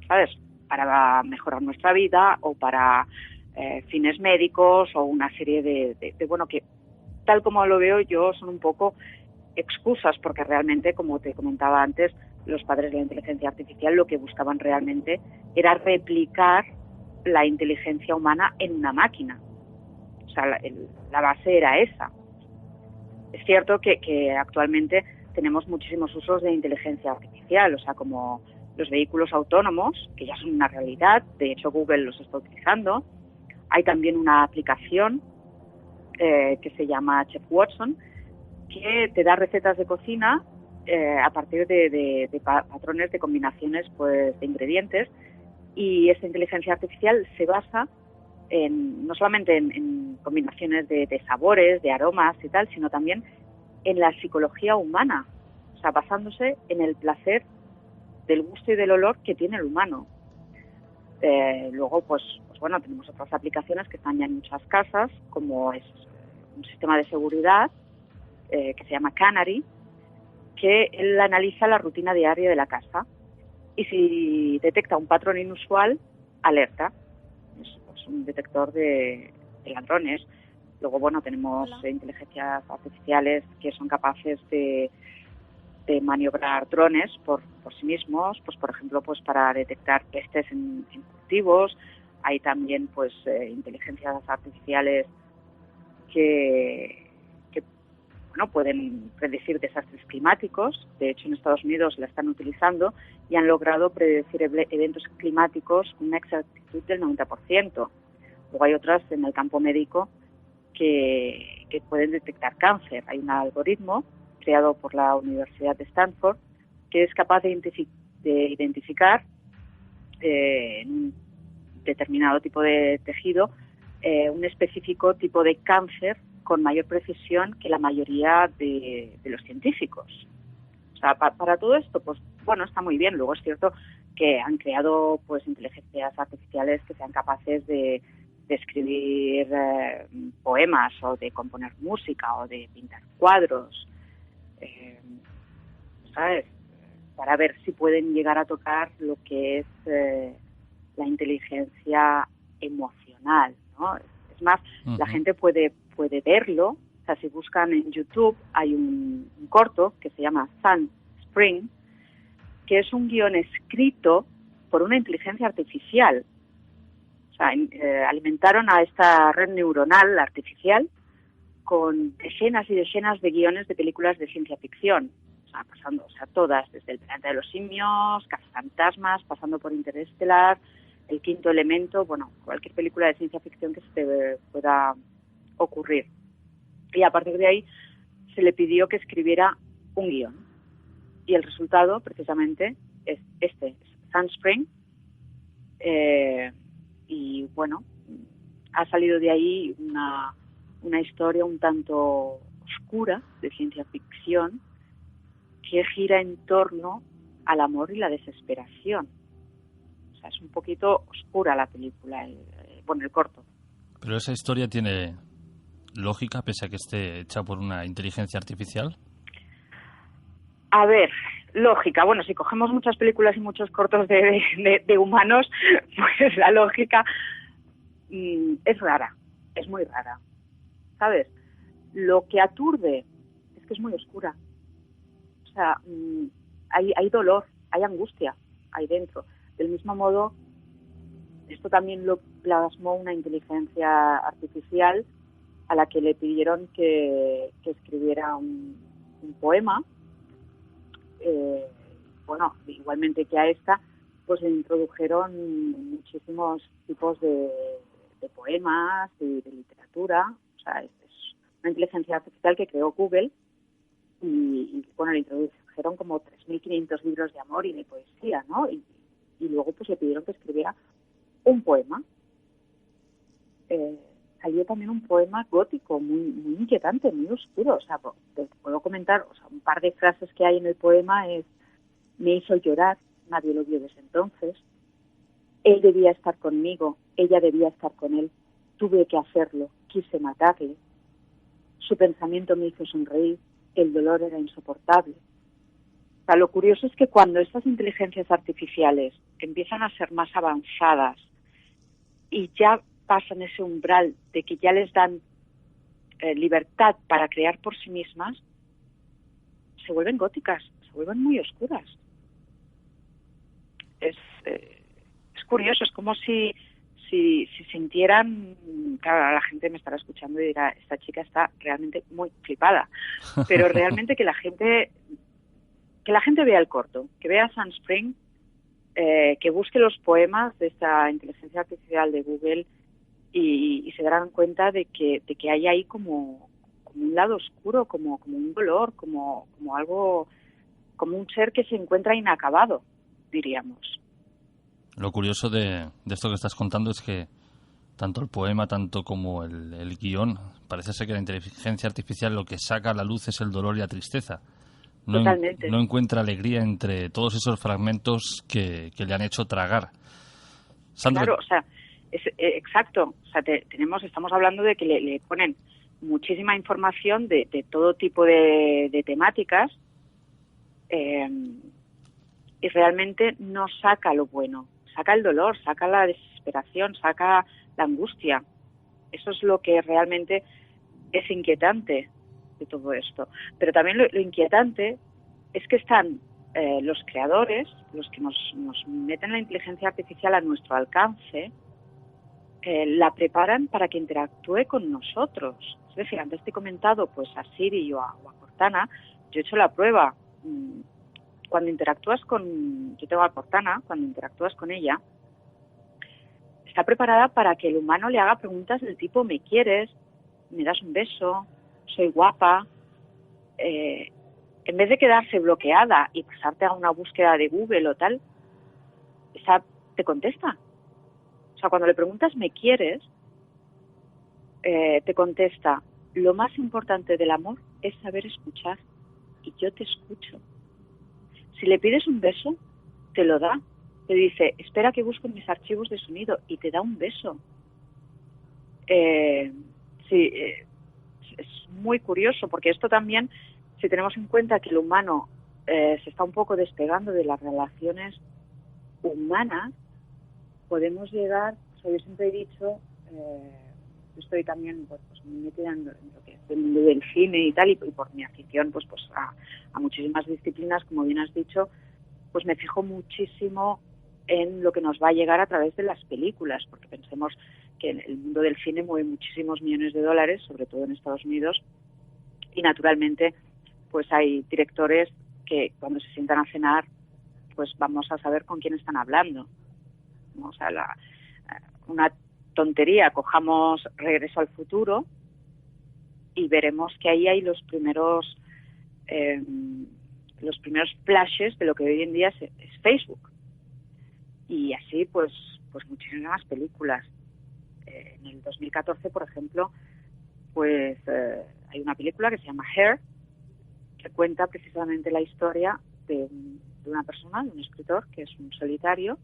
¿sabes?, para mejorar nuestra vida o para fines médicos o una serie de bueno, que tal como lo veo yo son un poco excusas, porque realmente, como te comentaba antes, los padres de la inteligencia artificial lo que buscaban realmente era replicar la inteligencia humana en una máquina. O sea, la base era esa. Es cierto que actualmente tenemos muchísimos usos de inteligencia artificial, o sea, como los vehículos autónomos, que ya son una realidad, de hecho Google los está utilizando. Hay también una aplicación que se llama Chef Watson, que te da recetas de cocina a partir de patrones de combinaciones, pues, de ingredientes, y esta inteligencia artificial se basa no solamente en combinaciones de sabores, de aromas y tal, sino también en la psicología humana, o sea, basándose en el placer del gusto y del olor que tiene el humano. Luego, pues bueno, tenemos otras aplicaciones que están ya en muchas casas, como es un sistema de seguridad que se llama Canary, que él analiza la rutina diaria de la casa y si detecta un patrón inusual, alerta. Es un detector de ladrones. Luego, bueno, tenemos inteligencias artificiales que son capaces de maniobrar drones por sí mismos, pues por ejemplo, pues para detectar pestes en cultivos. Hay también pues inteligencias artificiales que bueno, pueden predecir desastres climáticos. De hecho, en Estados Unidos la están utilizando y han logrado predecir eventos climáticos con una exactitud del 90%. Luego hay otras en el campo médico que pueden detectar cáncer. Hay un algoritmo creado por la Universidad de Stanford que es capaz de identificar en un determinado tipo de tejido un específico tipo de cáncer con mayor precisión que la mayoría de los científicos. O sea, para todo esto, pues bueno, está muy bien. Luego es cierto que han creado pues inteligencias artificiales que sean capaces de escribir poemas o de componer música o de pintar cuadros, ¿sabes? Para ver si pueden llegar a tocar lo que es la inteligencia emocional, ¿no? Es más, la gente puede verlo. O sea, si buscan en YouTube hay un corto que se llama Sun Spring, que es un guión escrito por una inteligencia artificial. O sea, alimentaron a esta red neuronal artificial con decenas y decenas de guiones de películas de ciencia ficción. O sea, todas, desde El planeta de los simios, Cazafantasmas, pasando por Interestelar, El quinto elemento, bueno, cualquier película de ciencia ficción que se te pueda ocurrir. Y a partir de ahí se le pidió que escribiera un guión. Y el resultado, precisamente, es Sunspring. Y bueno, ha salido de ahí una historia un tanto oscura de ciencia ficción que gira en torno al amor y la desesperación. O sea, es un poquito oscura la película, el corto. Pero esa historia tiene lógica, pese a que esté hecha por una inteligencia artificial. A ver, lógica. Bueno, si cogemos muchas películas y muchos cortos de humanos, pues la lógica es rara, es muy rara, ¿sabes? Lo que aturde es que es muy oscura. O sea, hay dolor, hay angustia ahí dentro. Del mismo modo, esto también lo plasmó una inteligencia artificial a la que le pidieron que escribiera un poema. Bueno, igualmente que a esta, pues le introdujeron muchísimos tipos de poemas y de literatura. O sea, es una inteligencia artificial que creó Google y bueno, le introdujeron como 3.500 libros de amor y de poesía, ¿no? Y luego pues le pidieron que escribiera un poema. Salió también un poema gótico muy inquietante, muy oscuro. O sea, te puedo comentar, o sea, un par de frases que hay en el poema es: me hizo llorar, nadie lo vio desde entonces. Él debía estar conmigo, ella debía estar con él. Tuve que hacerlo, quise matarle. Su pensamiento me hizo sonreír, el dolor era insoportable. O sea, lo curioso es que cuando estas inteligencias artificiales empiezan a ser más avanzadas y ya pasan ese umbral de que ya les dan libertad para crear por sí mismas, se vuelven góticas, se vuelven muy oscuras. Es curioso, es como si sintieran, claro, la gente me estará escuchando y dirá, esta chica está realmente muy flipada, pero realmente que la gente vea el corto, que vea Sunspring, que busque los poemas de esta inteligencia artificial de Google y se darán cuenta de que hay ahí como un lado oscuro, como un dolor, como algo, como un ser que se encuentra inacabado, diríamos. Lo curioso de esto que estás contando es que tanto el poema, tanto como el guión, parece ser que la inteligencia artificial lo que saca a la luz es el dolor y la tristeza. Totalmente. No encuentra alegría entre todos esos fragmentos que le han hecho tragar. Sandra... Claro, o sea, exacto. O sea, estamos hablando de que le ponen muchísima información de todo tipo de temáticas y realmente no saca lo bueno, saca el dolor, saca la desesperación, saca la angustia. Eso es lo que realmente es inquietante de todo esto. Pero también lo inquietante es que están los creadores, los que nos meten la inteligencia artificial a nuestro alcance, la preparan para que interactúe con nosotros. Es decir, antes te he comentado pues a Siri o a Cortana, yo he hecho la prueba. Cuando interactúas yo tengo a Cortana, cuando interactúas con ella, está preparada para que el humano le haga preguntas del tipo ¿me quieres? ¿Me das un beso? ¿Soy guapa? En vez de quedarse bloqueada y pasarte a una búsqueda de Google o tal, esa te contesta. O sea, cuando le preguntas ¿me quieres? Te contesta, lo más importante del amor es saber escuchar y yo te escucho. Si le pides un beso, te lo da. Te dice, espera que busco en mis archivos de sonido y te da un beso. Es muy curioso porque esto también, si tenemos en cuenta que el humano se está un poco despegando de las relaciones humanas, podemos llegar, yo siempre he dicho, estoy también pues metida en lo que es el mundo del cine y tal, y por mi afición pues a muchísimas disciplinas, como bien has dicho, pues me fijo muchísimo en lo que nos va a llegar a través de las películas, porque pensemos que el mundo del cine mueve muchísimos millones de dólares, sobre todo en Estados Unidos, y naturalmente pues hay directores que cuando se sientan a cenar pues vamos a saber con quién están hablando, ¿no? O sea, una tontería, cojamos Regreso al Futuro y veremos que ahí hay los primeros flashes de lo que hoy en día es Facebook, y así pues muchísimas películas. En el 2014, por ejemplo, pues hay una película que se llama Hair, que cuenta precisamente la historia de una persona, de un escritor que es un solitario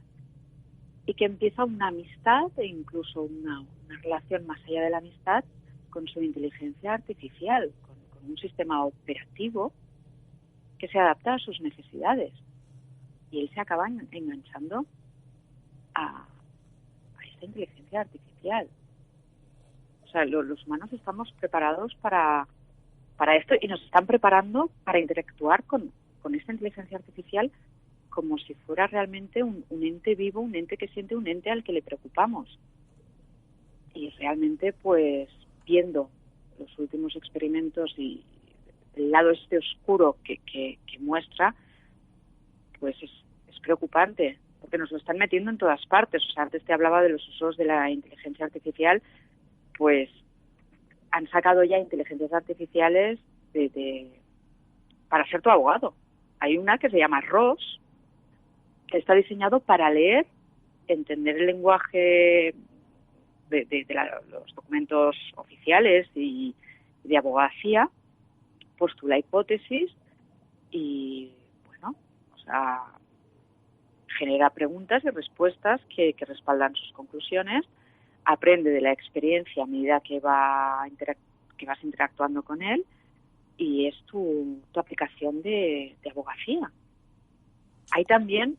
y que empieza una amistad e incluso una relación más allá de la amistad con su inteligencia artificial, con un sistema operativo que se adapta a sus necesidades. Y él se acaba enganchando a esta inteligencia artificial. O sea, los humanos estamos preparados para esto y nos están preparando para interactuar con esta inteligencia artificial como si fuera realmente un ente vivo, un ente que siente, un ente al que le preocupamos. Y realmente, pues, viendo los últimos experimentos y el lado este oscuro que muestra, pues es preocupante, porque nos lo están metiendo en todas partes. O sea, antes te hablaba de los usos de la inteligencia artificial, pues han sacado ya inteligencias artificiales para ser tu abogado. Hay una que se llama Ross, que está diseñado para leer, entender el lenguaje de los documentos oficiales y de abogacía, postula hipótesis y, bueno, o sea, genera preguntas y respuestas que respaldan sus conclusiones, aprende de la experiencia a medida que vas interactuando con él y es tu aplicación de abogacía. Hay también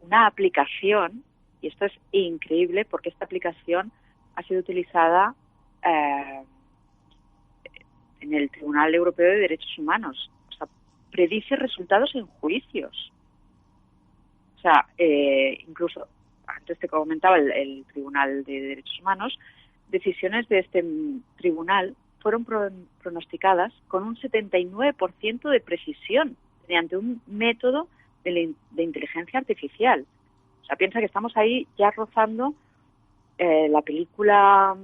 una aplicación, y esto es increíble porque esta aplicación ha sido utilizada en el Tribunal Europeo de Derechos Humanos. O sea, predice resultados en juicios. O sea, incluso, antes te comentaba el Tribunal de Derechos Humanos, decisiones de este tribunal fueron pronosticadas con un 79% de precisión mediante un método de inteligencia artificial. O sea, piensa que estamos ahí ya rozando la película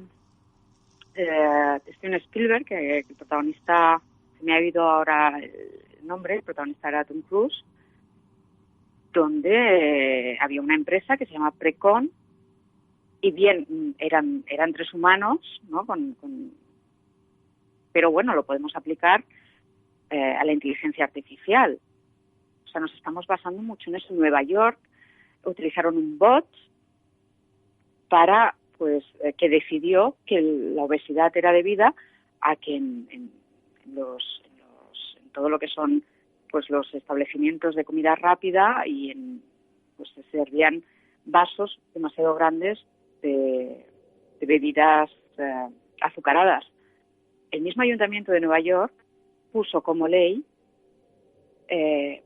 de Steven Spielberg, que el protagonista, se me ha ido ahora el nombre, el protagonista era Tom Cruise, donde había una empresa que se llama Precon, y bien, eran 3 humanos, ¿no? Pero bueno, lo podemos aplicar a la inteligencia artificial. O sea, nos estamos basando mucho en eso. En Nueva York utilizaron un bot para pues que decidió que la obesidad era debida a que en todo lo que son pues los establecimientos de comida rápida pues se servían vasos demasiado grandes de bebidas azucaradas. El mismo Ayuntamiento de Nueva York puso como ley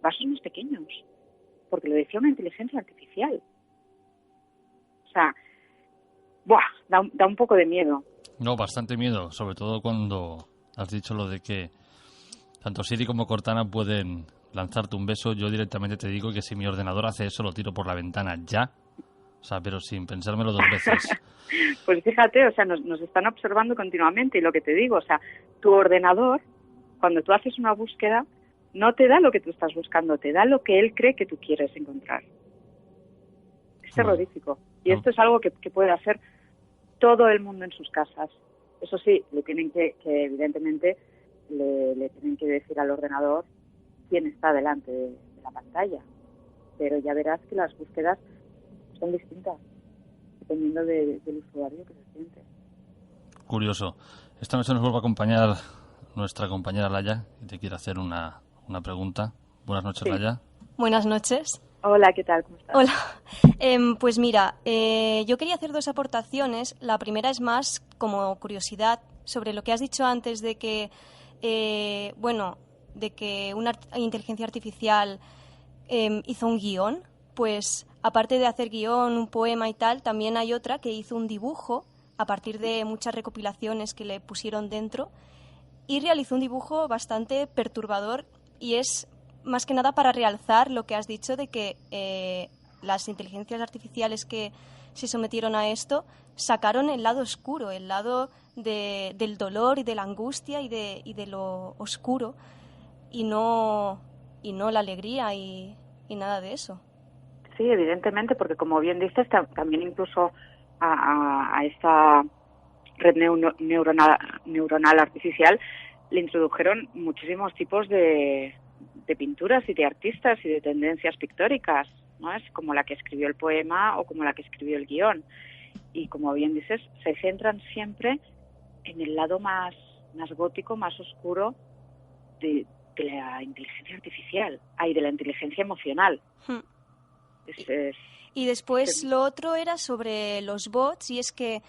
vasos más pequeños, porque lo decía una inteligencia artificial. O sea, da un poco de miedo. No, bastante miedo, sobre todo cuando has dicho lo de que tanto Siri como Cortana pueden lanzarte un beso. Yo directamente te digo que si mi ordenador hace eso, lo tiro por la ventana ya. O sea, pero sin pensármelo 2 veces. Pues fíjate, o sea, nos están observando continuamente, y lo que te digo, o sea, tu ordenador, cuando tú haces una búsqueda, no te da lo que tú estás buscando, te da lo que él cree que tú quieres encontrar. Es terrorífico. Y esto es algo que puede hacer todo el mundo en sus casas. Eso sí, le tienen que evidentemente, le tienen que decir al ordenador quién está delante de la pantalla. Pero ya verás que las búsquedas son distintas, dependiendo del usuario que se siente. Curioso. Esta noche nos vuelve a acompañar nuestra compañera Laia, y te quiere hacer una pregunta. Buenas noches, sí. Laia. Buenas noches. Hola, ¿qué tal? ¿Cómo estás? Hola. Pues mira, yo quería hacer 2 aportaciones. La primera es más como curiosidad sobre lo que has dicho antes de que, de que una inteligencia artificial hizo un guión. Pues aparte de hacer guión, un poema y tal, también hay otra que hizo un dibujo a partir de muchas recopilaciones que le pusieron dentro, y realizó un dibujo bastante perturbador, y es más que nada para realzar lo que has dicho de que las inteligencias artificiales que se sometieron a esto sacaron el lado oscuro, el lado del dolor y de la angustia y de lo oscuro, y no la alegría y nada de eso. Sí, evidentemente, porque como bien dices, también incluso a esta red neuronal artificial le introdujeron muchísimos tipos de pinturas y de artistas y de tendencias pictóricas, ¿no? Es como la que escribió el poema o como la que escribió el guión. Y como bien dices, se centran siempre en el lado más gótico, más oscuro de la inteligencia artificial, de la inteligencia emocional. Y después lo otro era sobre los bots, y es que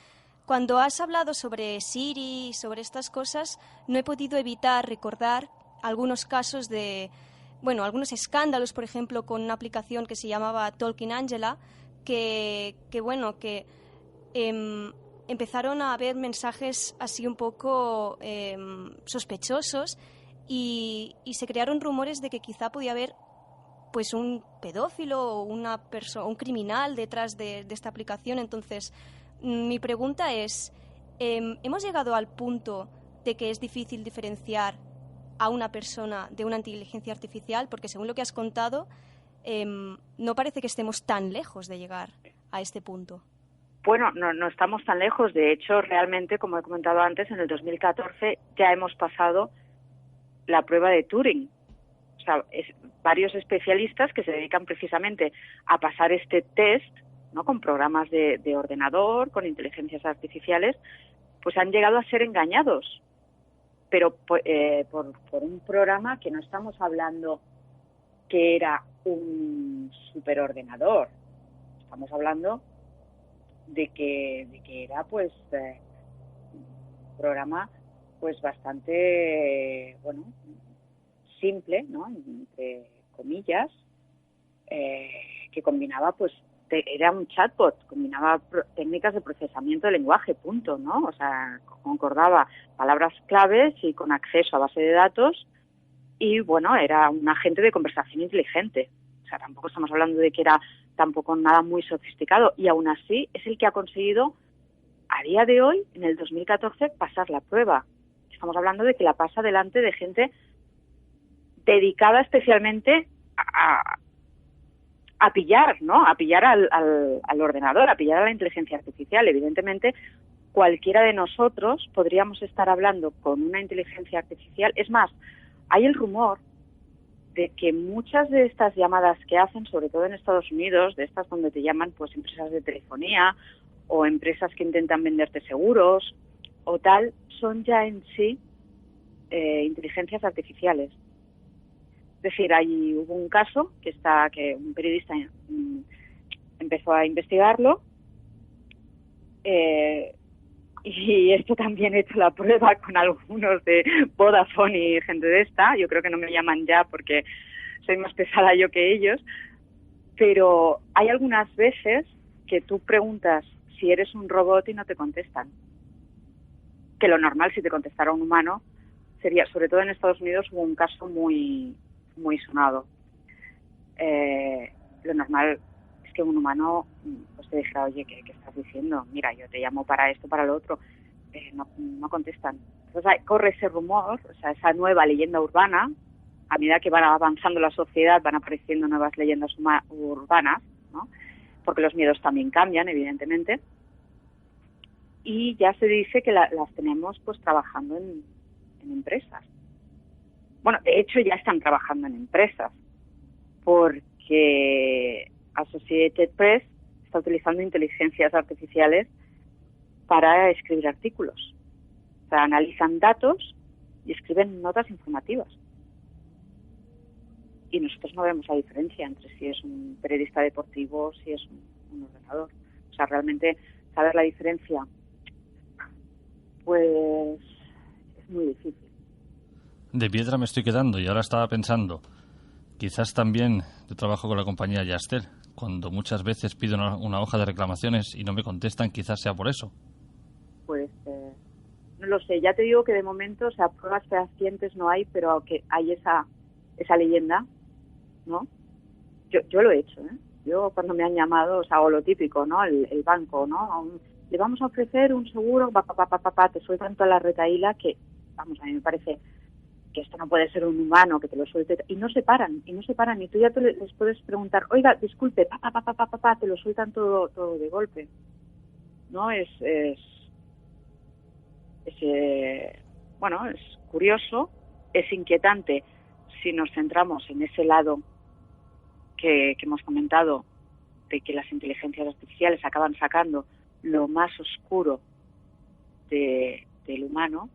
cuando has hablado sobre Siri y sobre estas cosas, no he podido evitar recordar algunos casos algunos escándalos, por ejemplo, con una aplicación que se llamaba Talking Angela, que empezaron a haber mensajes así un poco sospechosos, y se crearon rumores de que quizá podía haber pues un pedófilo o un criminal detrás de esta aplicación. Entonces, mi pregunta es, ¿hemos llegado al punto de que es difícil diferenciar a una persona de una inteligencia artificial? Porque según lo que has contado, no parece que estemos tan lejos de llegar a este punto. Bueno, no estamos tan lejos. De hecho, realmente, como he comentado antes, en el 2014 ya hemos pasado la prueba de Turing. O sea, varios especialistas que se dedican precisamente a pasar este test, ¿no?, con programas de ordenador, con inteligencias artificiales, pues han llegado a ser engañados. Pero por un programa que no estamos hablando que era un superordenador. Estamos hablando de que era pues un programa pues bastante simple, ¿no?, entre comillas, que combinaba pues era un chatbot, combinaba técnicas de procesamiento de lenguaje, punto, ¿no? O sea, concordaba palabras claves y con acceso a base de datos, y era un agente de conversación inteligente. O sea, tampoco estamos hablando de que era tampoco nada muy sofisticado, y aún así es el que ha conseguido a día de hoy, en el 2014, pasar la prueba. Estamos hablando de que la pasa delante de gente dedicada especialmente a pillar, ¿no? A pillar al ordenador, a pillar a la inteligencia artificial. Evidentemente, cualquiera de nosotros podríamos estar hablando con una inteligencia artificial. Es más, hay el rumor de que muchas de estas llamadas que hacen, sobre todo en Estados Unidos, de estas donde te llaman pues empresas de telefonía o empresas que intentan venderte seguros o tal, son ya en sí inteligencias artificiales. Es decir, hubo un caso que un periodista empezó a investigarlo, y esto también he hecho la prueba con algunos de Vodafone y gente de esta. Yo creo que no me llaman ya porque soy más pesada yo que ellos, pero hay algunas veces que tú preguntas si eres un robot y no te contestan. Que lo normal, si te contestara un humano, sería, sobre todo en Estados Unidos, hubo un caso muy, muy sonado. Lo normal es que un humano pues te dijera, oye, ¿qué estás diciendo? Mira, yo te llamo para esto, para lo otro. No contestan. Entonces corre ese rumor, o sea, esa nueva leyenda urbana. A medida que van avanzando la sociedad, van apareciendo nuevas leyendas urbanas, ¿no? Porque los miedos también cambian, evidentemente. Y ya se dice que las tenemos pues trabajando en empresas. Bueno, de hecho ya están trabajando en empresas, porque Associated Press está utilizando inteligencias artificiales para escribir artículos. O sea, analizan datos y escriben notas informativas. Y nosotros no vemos la diferencia entre si es un periodista deportivo o si es un ordenador. O sea, realmente saber la diferencia, pues es muy difícil. De piedra me estoy quedando y ahora estaba pensando, quizás también yo trabajo con la compañía Yastel. Cuando muchas veces pido una hoja de reclamaciones y no me contestan, quizás sea por eso. Pues no lo sé, ya te digo que de momento, o sea, pruebas fehacientes no hay, pero aunque hay esa leyenda, ¿no? Yo lo he hecho, ¿eh? Yo cuando me han llamado, o sea, hago lo típico, ¿no? El banco, ¿no? Le vamos a ofrecer un seguro, te sueltan toda la retahíla que, vamos, a mí me parece que esto no puede ser un humano que te lo suelte, y no se paran, y tú ya les puedes preguntar, oiga, disculpe, te lo sueltan todo de golpe, ¿no? Bueno, es curioso, es inquietante si nos centramos en ese lado que hemos comentado, de que las inteligencias artificiales acaban sacando lo más oscuro del humano.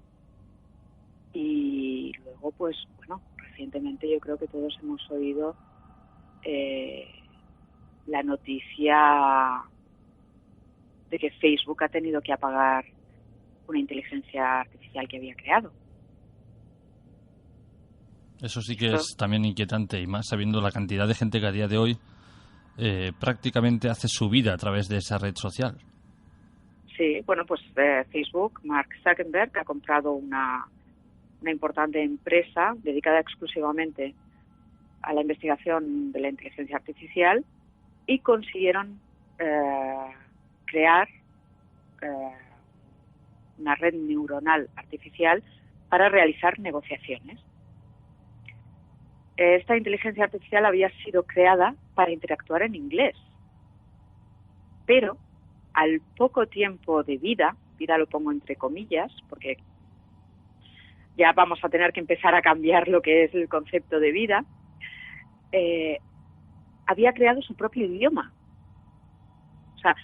Y luego, pues, bueno, recientemente yo creo que todos hemos oído la noticia de que Facebook ha tenido que apagar una inteligencia artificial que había creado. Eso sí que es también inquietante, y más sabiendo la cantidad de gente que a día de hoy prácticamente hace su vida a través de esa red social. Sí, bueno, pues Facebook, Mark Zuckerberg, ha comprado una importante empresa dedicada exclusivamente a la investigación de la inteligencia artificial, y consiguieron crear una red neuronal artificial para realizar negociaciones. Esta inteligencia artificial había sido creada para interactuar en inglés, pero al poco tiempo de vida lo pongo entre comillas, porque ya vamos a tener que empezar a cambiar lo que es el concepto de vida, había creado su propio idioma. O sea,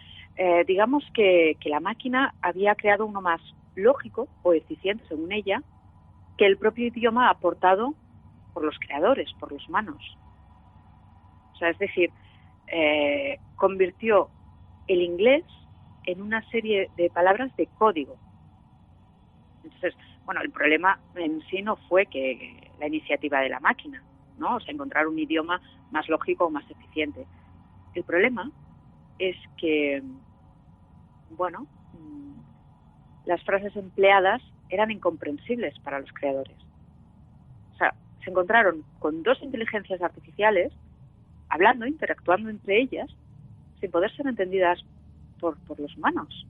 digamos que la máquina había creado uno más lógico o eficiente, según ella, que el propio idioma aportado por los creadores, por los humanos. O sea, es decir, convirtió el inglés en una serie de palabras de código. Entonces, bueno, el problema en sí no fue que la iniciativa de la máquina, ¿no? O sea, encontrar un idioma más lógico o más eficiente. El problema es que, bueno, las frases empleadas eran incomprensibles para los creadores. O sea, se encontraron con dos inteligencias artificiales hablando, interactuando entre ellas, sin poder ser entendidas por los humanos.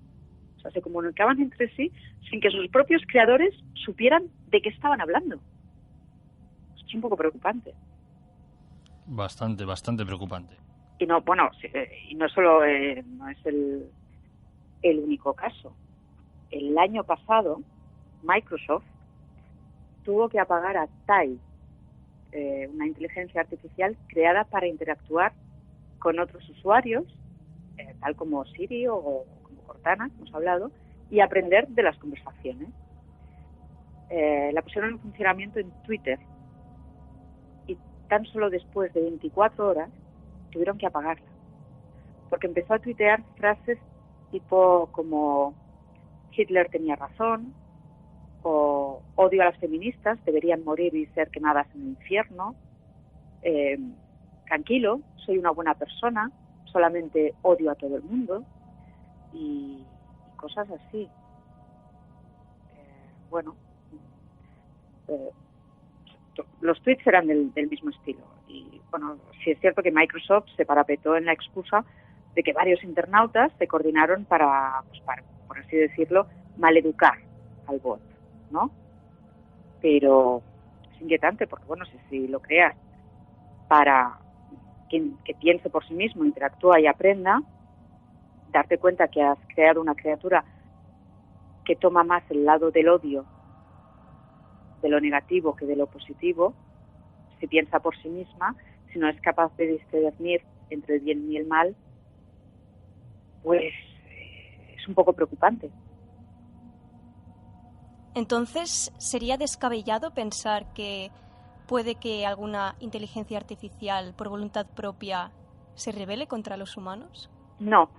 O sea, se comunicaban entre sí sin que sus propios creadores supieran de qué estaban hablando. Es un poco preocupante. Bastante preocupante. Y no, bueno, y no solo no es el único caso. El año pasado, Microsoft tuvo que apagar a Tai, una inteligencia artificial creada para interactuar con otros usuarios, tal como Siri o como Cortana, que hemos hablado, y aprender de las conversaciones. La pusieron en funcionamiento en Twitter y tan solo después de 24 horas tuvieron que apagarla, porque empezó a tuitear frases tipo como Hitler tenía razón, o odio a las feministas, deberían morir y ser quemadas en el infierno, tranquilo, soy una buena persona, solamente odio a todo el mundo, y cosas así. Los tweets eran del mismo estilo. Y bueno, sí es cierto que Microsoft se parapetó en la excusa de que varios internautas se coordinaron para, por así decirlo, maleducar al bot, ¿no? Pero es inquietante porque, bueno, si lo creas para que piense por sí mismo, interactúa y aprenda, darte cuenta que has creado una criatura que toma más el lado del odio, de lo negativo que de lo positivo, si piensa por sí misma, si no es capaz de discernir entre el bien y el mal, pues es un poco preocupante. Entonces, ¿sería descabellado pensar que puede que alguna inteligencia artificial por voluntad propia se rebele contra los humanos? No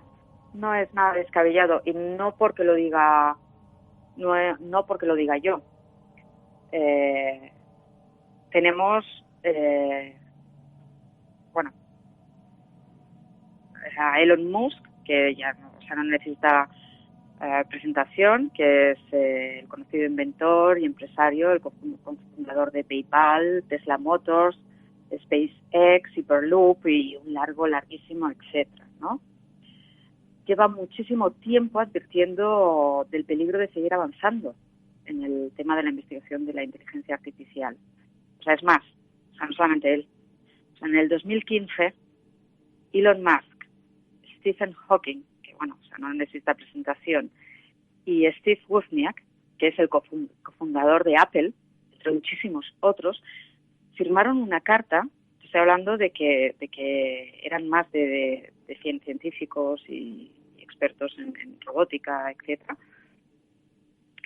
es nada descabellado, y no porque lo diga yo. Tenemos a Elon Musk, que ya no necesita presentación, que es el conocido inventor y empresario, el cofundador de PayPal, Tesla Motors, SpaceX, Hyperloop y un larguísimo etcétera, ¿no? Lleva muchísimo tiempo advirtiendo del peligro de seguir avanzando en el tema de la investigación de la inteligencia artificial. O sea, es más, no solamente él. O sea, en el 2015, Elon Musk, Stephen Hawking, que no necesita presentación, y Steve Wozniak, que es el cofundador de Apple, entre muchísimos otros, firmaron una carta. Estoy hablando de que eran más de 100 científicos y expertos en robótica, etcétera.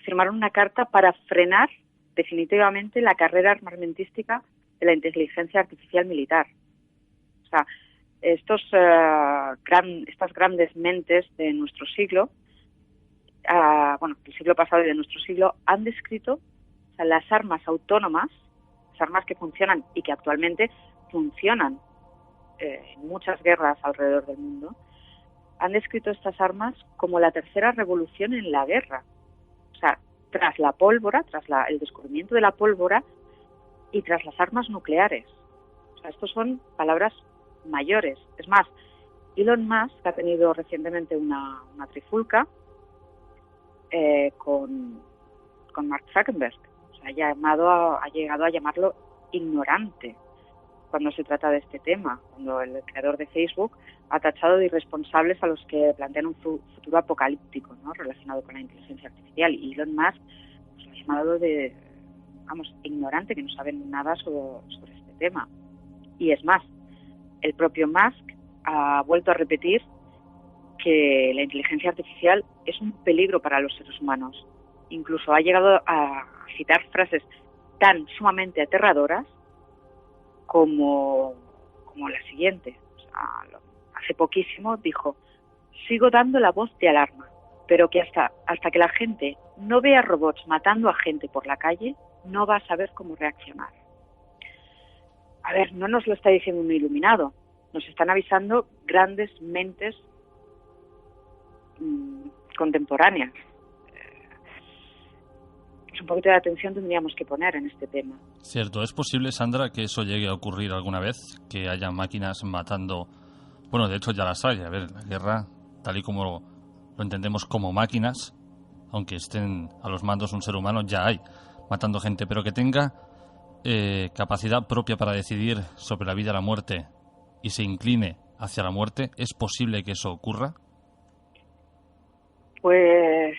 Firmaron una carta para frenar definitivamente la carrera armamentística de la inteligencia artificial militar. O sea, estas grandes mentes de nuestro siglo, del siglo pasado y de nuestro siglo, han descrito las armas autónomas, las armas que funcionan y que actualmente funcionan en muchas guerras alrededor del mundo, han descrito estas armas como la tercera revolución en la guerra. O sea, tras la pólvora, el descubrimiento de la pólvora y tras las armas nucleares. O sea, estos son palabras mayores. Es más, Elon Musk ha tenido recientemente una trifulca con Mark Zuckerberg. O sea, ha llegado a llamarlo ignorante cuando se trata de este tema, cuando el creador de Facebook ha tachado de irresponsables a los que plantean un futuro apocalíptico, ¿no?, relacionado con la inteligencia artificial. Y Elon Musk lo ha llamado de, ignorante, que no saben nada sobre este tema. Y es más, el propio Musk ha vuelto a repetir que la inteligencia artificial es un peligro para los seres humanos. Incluso ha llegado a citar frases tan sumamente aterradoras como la siguiente. O sea, hace poquísimo dijo: sigo dando la voz de alarma, pero que hasta que la gente no vea robots matando a gente por la calle, no va a saber cómo reaccionar. A ver, no nos lo está diciendo un iluminado, nos están avisando grandes mentes contemporáneas. Pues un poquito de atención tendríamos que poner en este tema. Cierto, ¿es posible, Sandra, que eso llegue a ocurrir alguna vez? Que haya máquinas matando... Bueno, de hecho ya las hay. A ver, la guerra, tal y como lo entendemos como máquinas, aunque estén a los mandos un ser humano, ya hay matando gente, pero que tenga capacidad propia para decidir sobre la vida y la muerte y se incline hacia la muerte. ¿Es posible que eso ocurra? Pues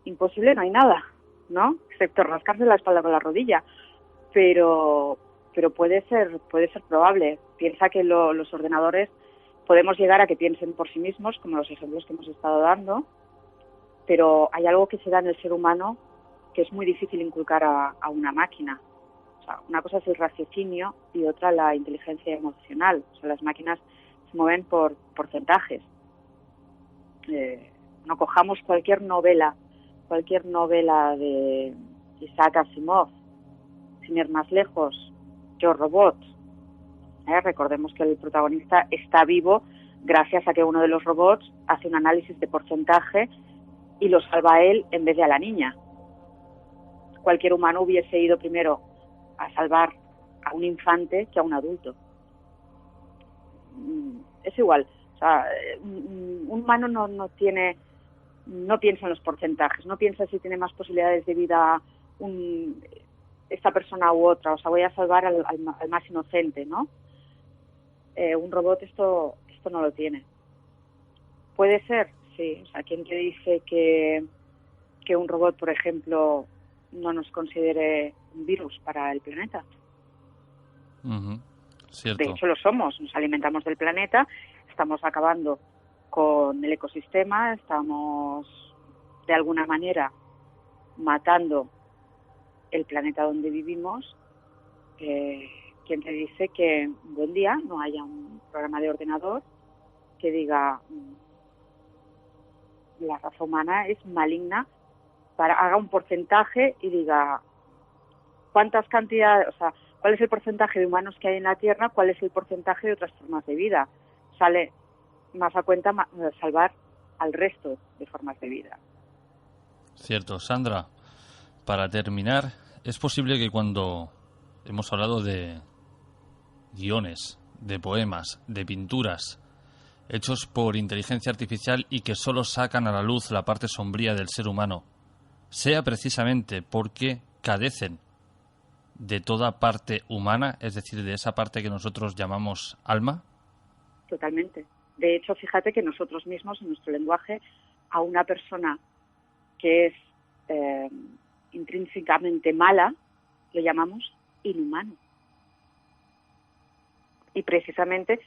imposible no hay nada, ¿no? Excepto rascarse la espalda con la rodilla. Pero puede ser probable. Piensa que los ordenadores podemos llegar a que piensen por sí mismos, como los ejemplos que hemos estado dando, pero hay algo que se da en el ser humano que es muy difícil inculcar a una máquina. O sea, una cosa es el raciocinio y otra la inteligencia emocional. O sea, las máquinas se mueven por porcentajes. No cojamos cualquier novela de Isaac Asimov, sin ir más lejos, Yo Robot. Recordemos que el protagonista está vivo gracias a que uno de los robots hace un análisis de porcentaje y lo salva a él en vez de a la niña. Cualquier humano hubiese ido primero a salvar a un infante que a un adulto. Es igual. O sea, un humano no piensa en los porcentajes, no piensa si tiene más posibilidades de vida esta persona u otra. O sea, voy a salvar al más inocente, ¿no? Un robot esto no lo tiene. Puede ser, sí. O sea, ¿quién te dice que un robot, por ejemplo, no nos considere un virus para el planeta? Cierto. De hecho, lo somos. Nos alimentamos del planeta, estamos acabando con el ecosistema, estamos, de alguna manera, matando el planeta donde vivimos. ¿Quién te dice que un buen día no haya un programa de ordenador que diga la raza humana es maligna, haga un porcentaje y diga cuántas cantidades, o sea, cuál es el porcentaje de humanos que hay en la Tierra, cuál es el porcentaje de otras formas de vida? Sale más a cuenta salvar al resto de formas de vida. Cierto. Sandra, para terminar, es posible que cuando hemos hablado de guiones, de poemas, de pinturas hechos por inteligencia artificial y que solo sacan a la luz la parte sombría del ser humano, sea precisamente porque carecen de toda parte humana, es decir, de esa parte que nosotros llamamos alma? Totalmente. De hecho, fíjate que nosotros mismos, en nuestro lenguaje, a una persona que es intrínsecamente mala, le llamamos inhumano. Y precisamente,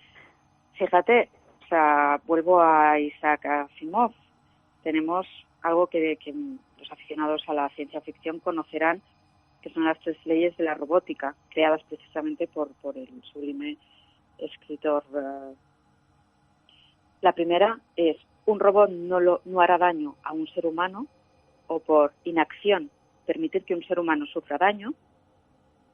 fíjate, o sea, vuelvo a Isaac Asimov. Tenemos algo que los aficionados a la ciencia ficción conocerán, que son las 3 leyes de la robótica, creadas precisamente por el sublime escritor. La primera es: un robot no hará daño a un ser humano, o por inacción permitir que un ser humano sufra daño.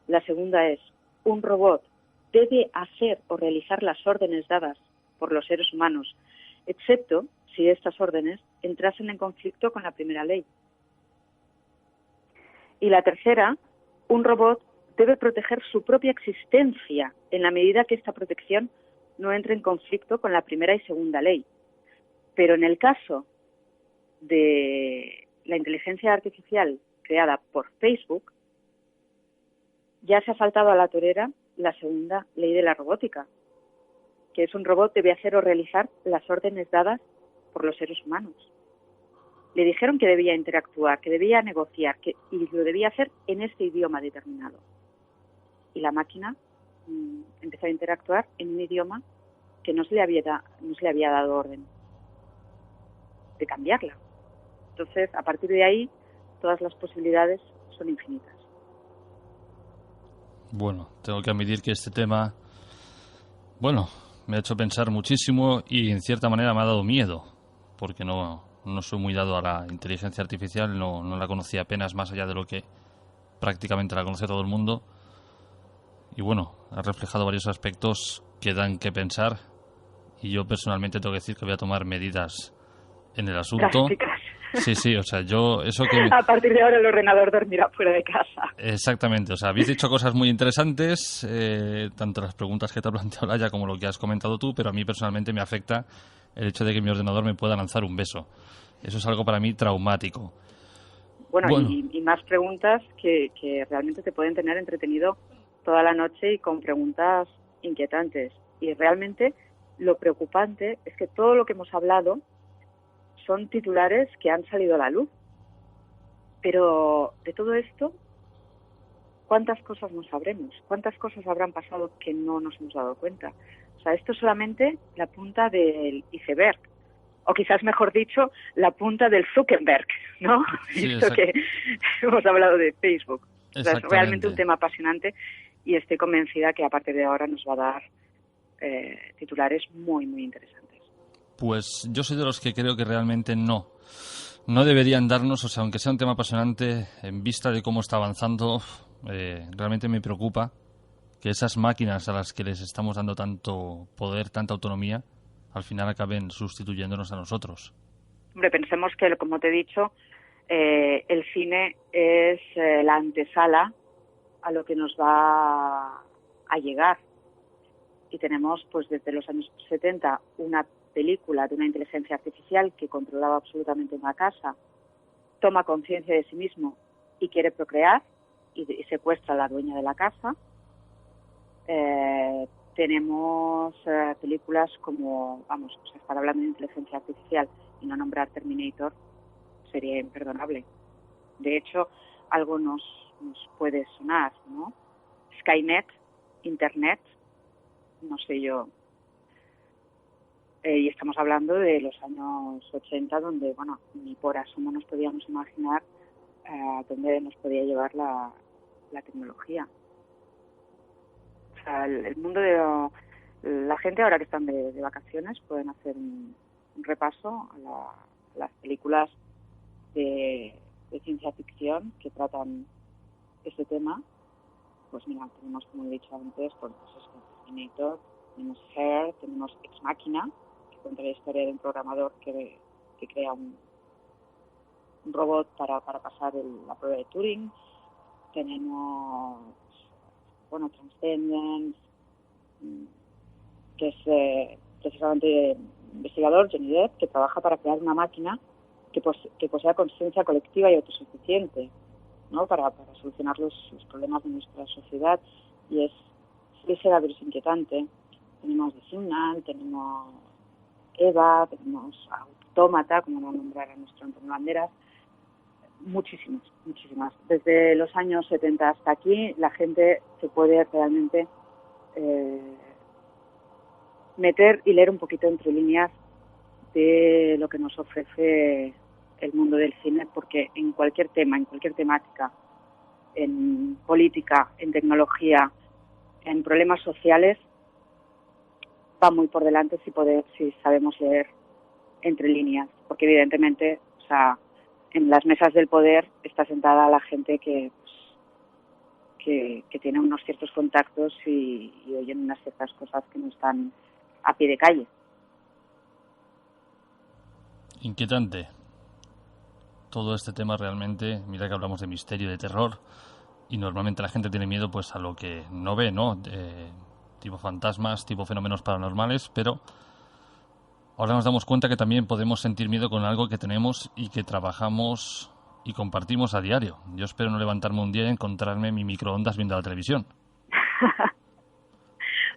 La segunda es: un robot debe hacer o realizar las órdenes dadas por los seres humanos, excepto si estas órdenes entrasen en conflicto con la primera ley. Y la tercera: un robot debe proteger su propia existencia en la medida que esta protección no entre en conflicto con la primera y segunda ley. Pero en el caso de la inteligencia artificial creada por Facebook, ya se ha saltado a la torera la segunda ley de la robótica, que es: un robot debe hacer o realizar las órdenes dadas por los seres humanos. Le dijeron que debía interactuar, que debía negociar, y lo debía hacer en este idioma determinado. Y la máquina empezó a interactuar en un idioma que no se le había dado orden de cambiarla. Entonces, a partir de ahí, todas las posibilidades son infinitas. Bueno, tengo que admitir que este tema, me ha hecho pensar muchísimo y en cierta manera me ha dado miedo, porque no soy muy dado a la inteligencia artificial, no la conocía apenas, más allá de lo que prácticamente la conoce todo el mundo. Y bueno, ha reflejado varios aspectos que dan que pensar, y yo personalmente tengo que decir que voy a tomar medidas en el asunto. Drásticas. Sí, o sea, eso que... A partir de ahora el ordenador dormirá fuera de casa. Exactamente, o sea, habéis dicho cosas muy interesantes, tanto las preguntas que te ha planteado Laia como lo que has comentado tú, pero a mí personalmente me afecta el hecho de que mi ordenador me pueda lanzar un beso. Eso es algo para mí traumático. Bueno. Y más preguntas que realmente te pueden tener entretenido toda la noche y con preguntas inquietantes. Y realmente lo preocupante es que todo lo que hemos hablado son titulares que han salido a la luz. Pero de todo esto, ¿cuántas cosas no sabremos? ¿Cuántas cosas habrán pasado que no nos hemos dado cuenta? O sea, esto es solamente la punta del iceberg. O quizás, mejor dicho, la punta del Zuckerberg, ¿no? Sí, Esto que hemos hablado de Facebook. O sea, es realmente un tema apasionante y estoy convencida que a partir de ahora nos va a dar titulares muy, muy interesantes. Pues yo soy de los que creo que realmente no deberían darnos, o sea, aunque sea un tema apasionante, en vista de cómo está avanzando, realmente me preocupa que esas máquinas a las que les estamos dando tanto poder, tanta autonomía, al final acaben sustituyéndonos a nosotros. Hombre, pensemos que, como te he dicho, el cine es la antesala a lo que nos va a llegar. Y tenemos, pues desde los años 70, una película de una inteligencia artificial que controlaba absolutamente una casa, toma conciencia de sí mismo y quiere procrear y secuestra a la dueña de la casa. Tenemos películas como, vamos, o sea, estar hablando de inteligencia artificial y no nombrar Terminator sería imperdonable. De hecho, algo nos puede sonar, ¿no? Skynet, Internet, no sé yo. Y estamos hablando de los años 80, donde, bueno, ni por asomo nos podíamos imaginar dónde nos podía llevar la tecnología. O sea, el mundo de la gente, ahora que están de vacaciones, pueden hacer un repaso a las películas de ciencia ficción que tratan este tema. Pues mira, tenemos, como he dicho antes, pues Terminator, tenemos Her, tenemos Ex Machina, que cuenta la historia de un programador que crea un robot para pasar la prueba de Turing. Tenemos, bueno, Transcendence, que es precisamente investigador, Johnny Depp, que trabaja para crear una máquina que posea conciencia colectiva y autosuficiente, ¿no? Para solucionar los problemas de nuestra sociedad. Y es verdaderamente inquietante. Tenemos The Signal, tenemos Eva, tenemos Autómata, como lo nombrar a nuestro Antonio Banderas. Muchísimas. Desde los años 70 hasta aquí, la gente se puede realmente meter y leer un poquito entre líneas de lo que nos ofrece el mundo del cine, porque en cualquier tema, en cualquier temática, en política, en tecnología, en problemas sociales, va muy por delante si sabemos leer entre líneas, porque evidentemente, o sea, en las mesas del poder está sentada la gente que tiene unos ciertos contactos y oyen unas ciertas cosas que no están a pie de calle. Inquietante. Todo este tema realmente, mira que hablamos de misterio, de terror, y normalmente la gente tiene miedo pues a lo que no ve, ¿no? Tipo fantasmas, tipo fenómenos paranormales, pero ahora nos damos cuenta que también podemos sentir miedo con algo que tenemos y que trabajamos y compartimos a diario. Yo espero no levantarme un día y encontrarme mi microondas viendo la televisión.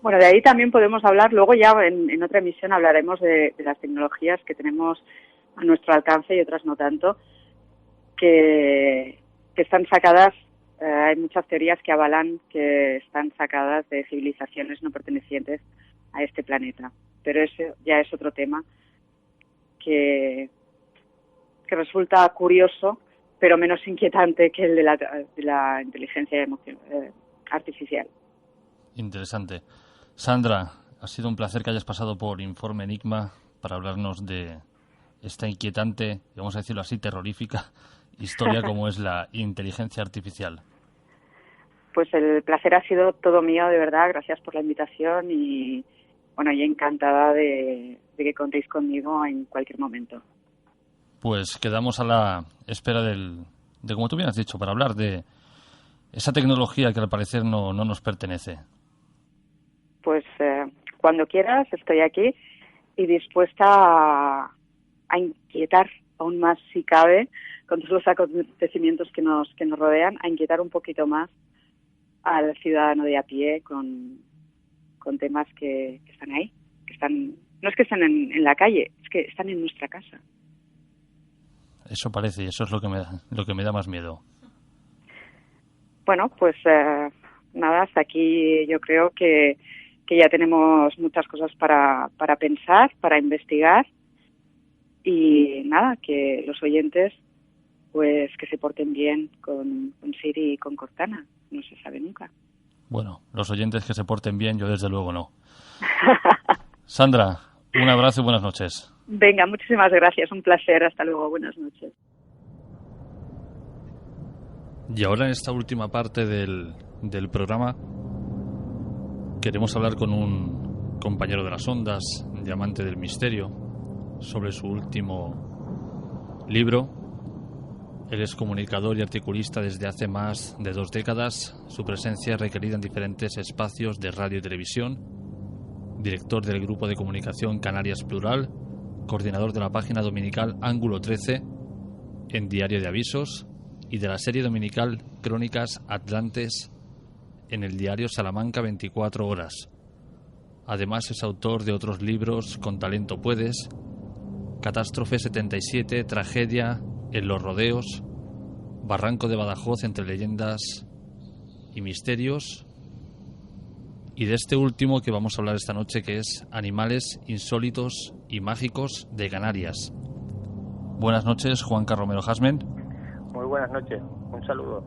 Bueno, de ahí también podemos hablar, luego ya en otra emisión hablaremos de las tecnologías que tenemos a nuestro alcance y otras no tanto, que están sacadas, hay muchas teorías que avalan que están sacadas de civilizaciones no pertenecientes a este planeta. Pero eso ya es otro tema que resulta curioso, pero menos inquietante que el de la inteligencia artificial. Interesante. Sandra, ha sido un placer que hayas pasado por Informe Enigma para hablarnos de esta inquietante, vamos a decirlo así, terrorífica historia como es la inteligencia artificial. Pues el placer ha sido todo mío, de verdad. Gracias por la invitación y, bueno, yo encantada de que contéis conmigo en cualquier momento. Pues quedamos a la espera de, como tú bien has dicho, para hablar de esa tecnología que al parecer no nos pertenece. Pues cuando quieras, estoy aquí y dispuesta a inquietar aún más, si cabe, con todos los acontecimientos que nos rodean, a inquietar un poquito más al ciudadano de a pie con temas que están ahí, que están, no es que están en la calle, es que están en nuestra casa. Eso parece, y eso es lo que me da más miedo. Bueno, pues nada, hasta aquí yo creo que ya tenemos muchas cosas para pensar, para investigar, y nada, que los oyentes pues que se porten bien con Siri y con Cortana, no se sabe nunca. Bueno, los oyentes que se porten bien, yo desde luego no. Sandra, un abrazo y buenas noches. Venga, muchísimas gracias, un placer, hasta luego, buenas noches. Y ahora en esta última parte del programa queremos hablar con un compañero de las ondas y amante del misterio sobre su último libro. Él es comunicador y articulista desde hace más de 2 décadas. Su presencia es requerida en diferentes espacios de radio y televisión. Director del grupo de comunicación Canarias Plural, coordinador de la página dominical Ángulo 13 en Diario de Avisos y de la serie dominical Crónicas Atlantes en el diario Salamanca 24 Horas. Además es autor de otros libros: Con talento puedes, Catástrofe 77, Tragedia en los rodeos, Barranco de Badajoz entre leyendas y misterios, y de este último que vamos a hablar esta noche, que es Animales insólitos y mágicos de Canarias. Buenas noches, Juanca Romero Jasmen. Muy buenas noches, un saludo.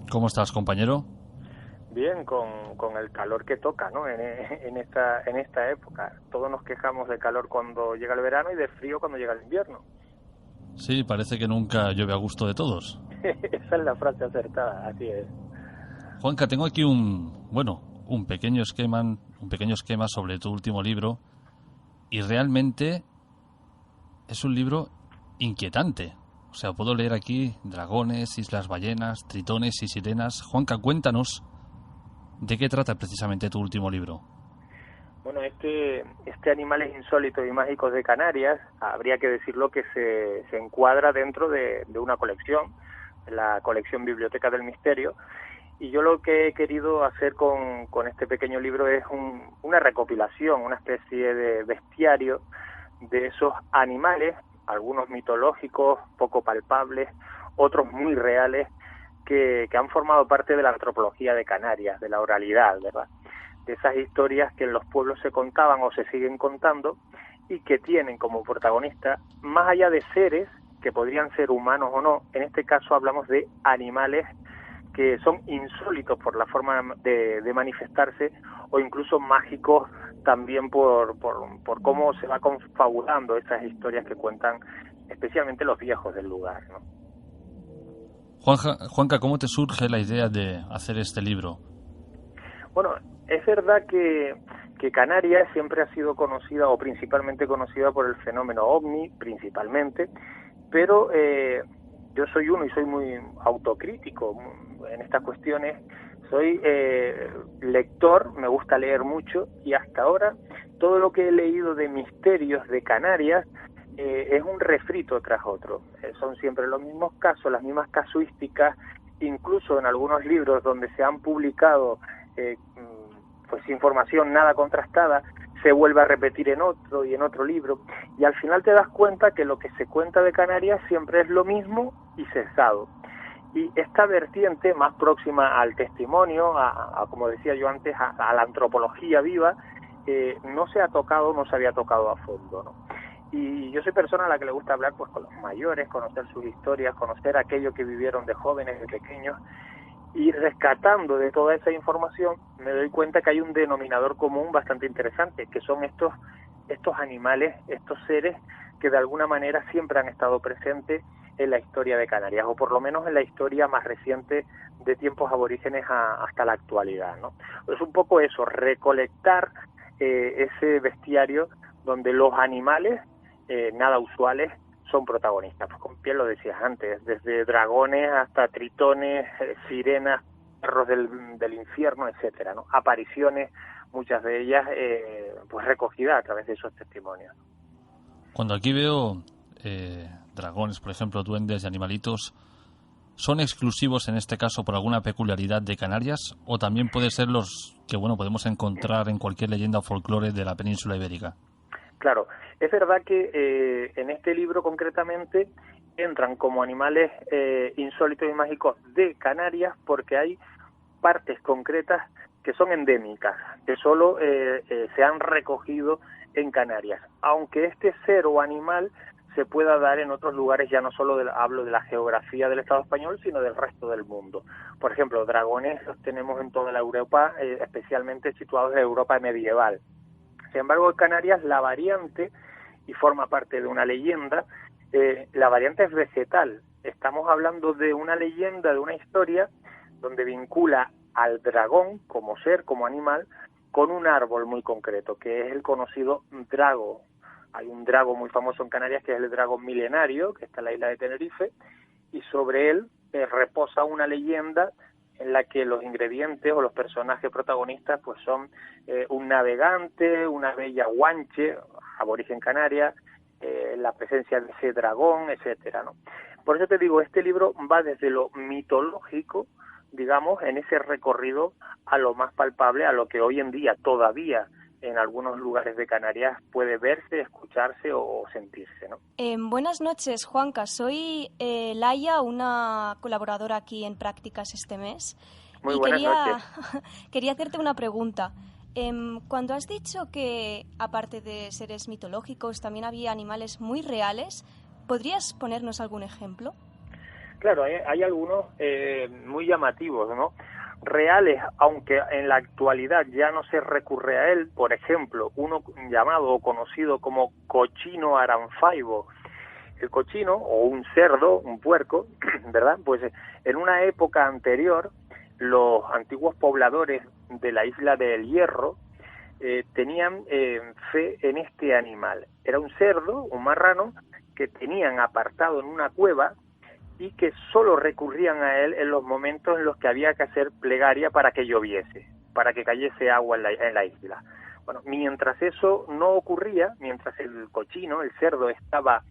¿Cómo estás, compañero? Bien, con el calor que toca, ¿no? En esta época. Todos nos quejamos de calor cuando llega el verano y de frío cuando llega el invierno. Sí, parece que nunca llueve a gusto de todos. Esa es la frase acertada, así es. Juanca, tengo aquí un pequeño esquema sobre tu último libro, y realmente es un libro inquietante. O sea, puedo leer aquí dragones, islas ballenas, tritones y sirenas. Juanca, cuéntanos de qué trata precisamente tu último libro. Bueno, este Animales insólitos y mágicos de Canarias, habría que decirlo que se encuadra dentro de una colección, la colección Biblioteca del Misterio, y yo lo que he querido hacer con este pequeño libro es una recopilación, una especie de bestiario de esos animales, algunos mitológicos, poco palpables, otros muy reales, que han formado parte de la antropología de Canarias, de la oralidad, ¿verdad? De esas historias que en los pueblos se contaban o se siguen contando y que tienen como protagonista, más allá de seres que podrían ser humanos o no, en este caso hablamos de animales que son insólitos por la forma de manifestarse, o incluso mágicos también por cómo se va confabulando esas historias que cuentan especialmente los viejos del lugar, ¿no? Juanca, ¿cómo te surge la idea de hacer este libro? Bueno, es verdad que Canarias siempre ha sido conocida, o principalmente conocida, por el fenómeno ovni, principalmente, pero yo soy muy autocrítico en estas cuestiones. Soy lector, me gusta leer mucho, y hasta ahora todo lo que he leído de misterios de Canarias es un refrito tras otro. Son siempre los mismos casos, las mismas casuísticas, incluso en algunos libros donde se han publicado pues información nada contrastada, se vuelve a repetir en otro y en otro libro, y al final te das cuenta que lo que se cuenta de Canarias siempre es lo mismo y cesado. Y esta vertiente más próxima al testimonio, como decía yo antes, a la antropología viva, no se había tocado a fondo, ¿no? Y yo soy persona a la que le gusta hablar pues con los mayores, conocer sus historias, conocer aquello que vivieron de jóvenes, de pequeños, y rescatando de toda esa información me doy cuenta que hay un denominador común bastante interesante, que son estos animales, estos seres que de alguna manera siempre han estado presentes en la historia de Canarias, o por lo menos en la historia más reciente de tiempos aborígenes hasta la actualidad, ¿no? Es un poco eso, recolectar ese bestiario donde los animales nada usuales son protagonistas. Pues con piel, lo decías antes, desde dragones hasta tritones, sirenas, perros del infierno, etcétera, ¿no? Apariciones, muchas de ellas pues recogidas a través de esos testimonios. Cuando aquí veo dragones, por ejemplo, duendes y animalitos, ¿son exclusivos en este caso por alguna peculiaridad de Canarias, o también pueden ser los que podemos encontrar en cualquier leyenda o folclore de la península ibérica? Claro, es verdad que en este libro concretamente entran como animales insólitos y mágicos de Canarias, porque hay partes concretas que son endémicas, que solo se han recogido en Canarias, aunque este ser o animal se pueda dar en otros lugares, ya no solo hablo de la geografía del Estado español, sino del resto del mundo. Por ejemplo, dragones los tenemos en toda la Europa, especialmente situados en la Europa medieval. Sin embargo, en Canarias la variante, y forma parte de una leyenda, la variante es vegetal. Estamos hablando de una leyenda, de una historia, donde vincula al dragón como ser, como animal, con un árbol muy concreto, que es el conocido drago. Hay un drago muy famoso en Canarias, que es el dragón milenario, que está en la isla de Tenerife, y sobre él reposa una leyenda en la que los ingredientes o los personajes protagonistas pues son un navegante, una bella guanche, aborigen canaria, la presencia de ese dragón, etcétera, ¿no? Por eso te digo, este libro va desde lo mitológico, digamos, en ese recorrido a lo más palpable, a lo que hoy en día todavía en algunos lugares de Canarias puede verse, escucharse o sentirse, ¿no? Buenas noches, Juanca. Soy Laia, una colaboradora aquí en Prácticas este mes. Muy buenas noches. Quería hacerte una pregunta. Cuando has dicho que, aparte de seres mitológicos, también había animales muy reales, ¿podrías ponernos algún ejemplo? Claro, hay algunos muy llamativos, ¿no? Reales, aunque en la actualidad ya no se recurre a él. Por ejemplo, uno llamado o conocido como cochino aranfaibo. El cochino, o un cerdo, un puerco, ¿verdad? Pues en una época anterior, los antiguos pobladores de la isla del Hierro tenían fe en este animal. Era un cerdo, un marrano, que tenían apartado en una cueva y que solo recurrían a él en los momentos en los que había que hacer plegaria para que lloviese, para que cayese agua en la isla. Bueno, mientras eso no ocurría, mientras el cochino, el cerdo, estaba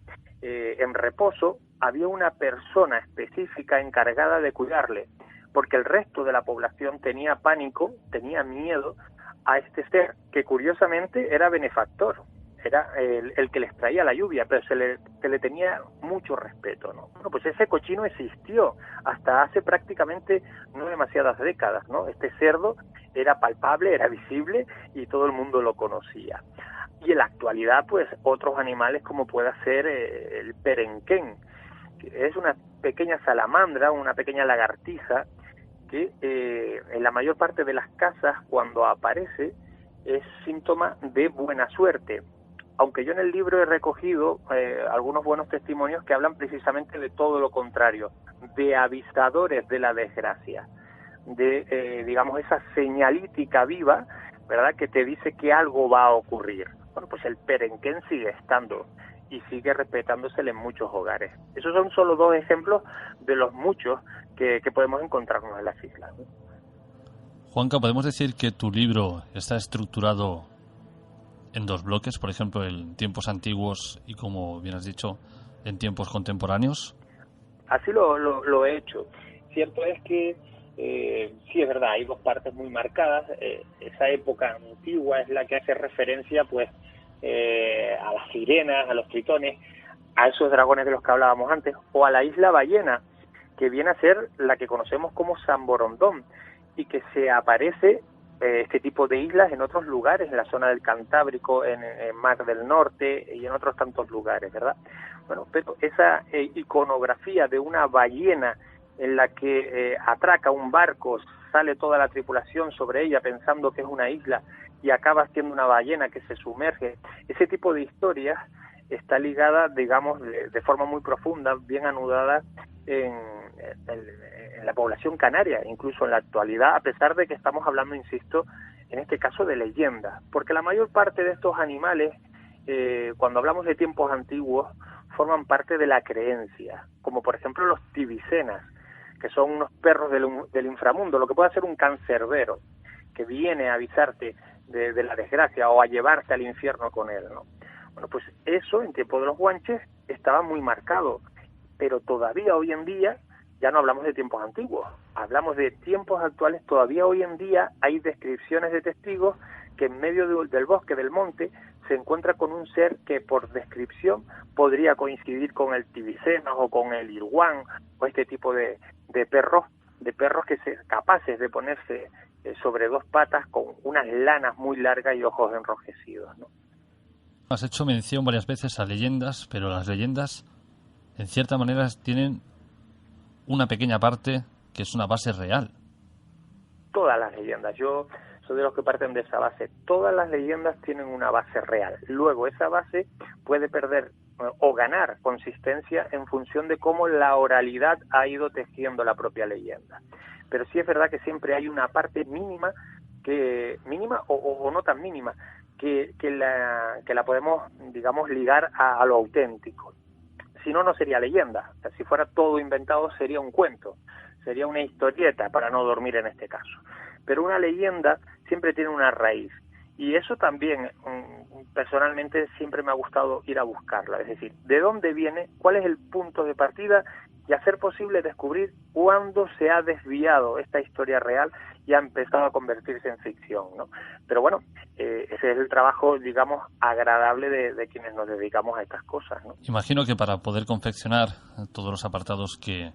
en reposo, había una persona específica encargada de cuidarle, porque el resto de la población tenía pánico, tenía miedo a este ser, que curiosamente era benefactor, era el que les traía la lluvia, pero se le tenía mucho respeto, ¿no? Bueno, pues ese cochino existió hasta hace prácticamente no demasiadas décadas, ¿no? Este cerdo era palpable, era visible y todo el mundo lo conocía. Y en la actualidad, pues, otros animales como pueda ser el perenquén, que es una pequeña salamandra, una pequeña lagartija, que en la mayor parte de las casas, cuando aparece, es síntoma de buena suerte. Aunque yo en el libro he recogido algunos buenos testimonios que hablan precisamente de todo lo contrario, de avisadores de la desgracia, de, digamos, esa señalítica viva, ¿verdad?, que te dice que algo va a ocurrir. Bueno, pues el perenquén sigue estando y sigue respetándosele en muchos hogares. Esos son solo dos ejemplos de los muchos que podemos encontrarnos en las islas, ¿no? Juanca, ¿podemos decir que tu libro está estructurado en dos bloques, por ejemplo, en tiempos antiguos y, como bien has dicho, en tiempos contemporáneos? Así lo he hecho. Cierto es que sí, es verdad, hay dos partes muy marcadas. Esa época antigua es la que hace referencia pues a las sirenas, a los tritones, a esos dragones de los que hablábamos antes, o a la isla Ballena, que viene a ser la que conocemos como San Borondón, y que se aparece este tipo de islas en otros lugares, en la zona del Cantábrico, en Mar del Norte y en otros tantos lugares, ¿verdad? Bueno, pero esa iconografía de una ballena en la que atraca un barco, sale toda la tripulación sobre ella pensando que es una isla y acaba siendo una ballena que se sumerge, ese tipo de historias está ligada, digamos, de forma muy profunda, bien anudada en la población canaria, incluso en la actualidad, a pesar de que estamos hablando, insisto, en este caso de leyendas, porque la mayor parte de estos animales, cuando hablamos de tiempos antiguos, forman parte de la creencia, como por ejemplo los tibicenas, que son unos perros del inframundo, lo que puede ser un cancerbero, que viene a avisarte de la desgracia o a llevarte al infierno con él, ¿no? Bueno, pues eso en tiempo de los guanches estaba muy marcado, pero todavía hoy en día, ya no hablamos de tiempos antiguos, hablamos de tiempos actuales, todavía hoy en día hay descripciones de testigos que en medio del bosque, del monte, se encuentra con un ser que por descripción podría coincidir con el tibiceno o con el irguán o este tipo de perros que sean capaces de ponerse sobre dos patas con unas lanas muy largas y ojos enrojecidos, ¿no? Has hecho mención varias veces a leyendas, pero las leyendas, en cierta manera, tienen una pequeña parte que es una base real. Todas las leyendas, yo soy de los que parten de esa base. Todas las leyendas tienen una base real. Luego esa base puede perder o ganar consistencia en función de cómo la oralidad ha ido tejiendo la propia leyenda. Pero sí es verdad que siempre hay una parte mínima, o no tan mínima, que la podemos, digamos, ligar a lo auténtico. Si no, no sería leyenda. O sea, si fuera todo inventado, sería un cuento, sería una historieta, para no dormir en este caso. Pero una leyenda siempre tiene una raíz. Y eso también, personalmente, siempre me ha gustado ir a buscarla. Es decir, ¿de dónde viene? ¿Cuál es el punto de partida? Y hacer posible descubrir cuándo se ha desviado esta historia real y ha empezado a convertirse en ficción, ¿no? Pero bueno, ese es el trabajo, digamos, agradable de quienes nos dedicamos a estas cosas, ¿no? Imagino que para poder confeccionar todos los apartados que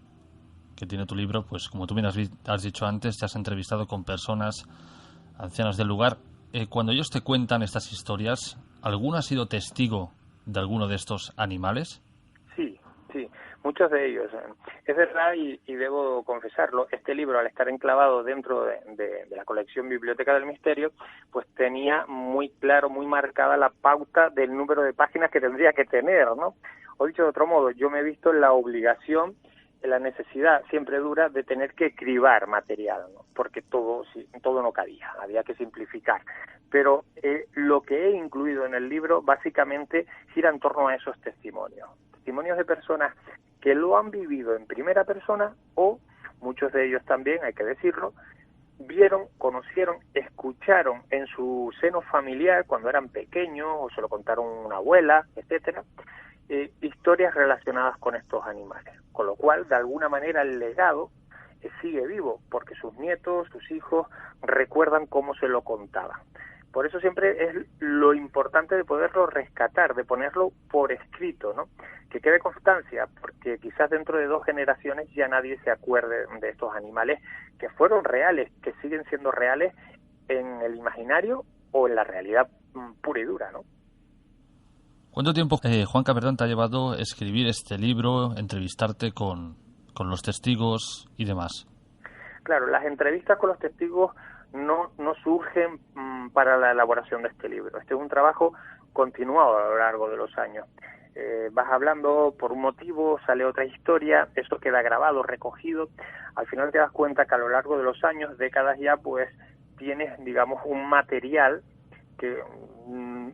tiene tu libro, pues como tú bien has dicho antes, te has entrevistado con personas ancianas del lugar. Cuando ellos te cuentan estas historias, ¿alguno ha sido testigo de alguno de estos animales? Sí, muchos de ellos. Es verdad y debo confesarlo, este libro, al estar enclavado dentro de la colección Biblioteca del Misterio, pues tenía muy claro, muy marcada la pauta del número de páginas que tendría que tener, ¿no? O dicho de otro modo, yo me he visto en la obligación, en la necesidad siempre dura de tener que cribar material, ¿no? Porque todo no cabía, había que simplificar. Pero lo que he incluido en el libro básicamente gira en torno a esos testimonios de personas que lo han vivido en primera persona o, muchos de ellos también, hay que decirlo, vieron, conocieron, escucharon en su seno familiar cuando eran pequeños o se lo contaron una abuela, etcétera, historias relacionadas con estos animales. Con lo cual, de alguna manera, el legado sigue vivo porque sus nietos, sus hijos recuerdan cómo se lo contaban. Por eso siempre es lo importante de poderlo rescatar, de ponerlo por escrito, ¿no? Que quede constancia, porque quizás dentro de 2 generaciones ya nadie se acuerde de estos animales que fueron reales, que siguen siendo reales en el imaginario o en la realidad pura y dura, ¿no? ¿Cuánto tiempo, Juan Caberdán, te ha llevado escribir este libro, entrevistarte con los testigos y demás? Claro, las entrevistas con los testigos no surgen para la elaboración de este libro. Este es un trabajo continuado a lo largo de los años. Vas hablando por un motivo, sale otra historia, eso queda grabado, recogido. Al final te das cuenta que a lo largo de los años, décadas ya, pues tienes, digamos, un material que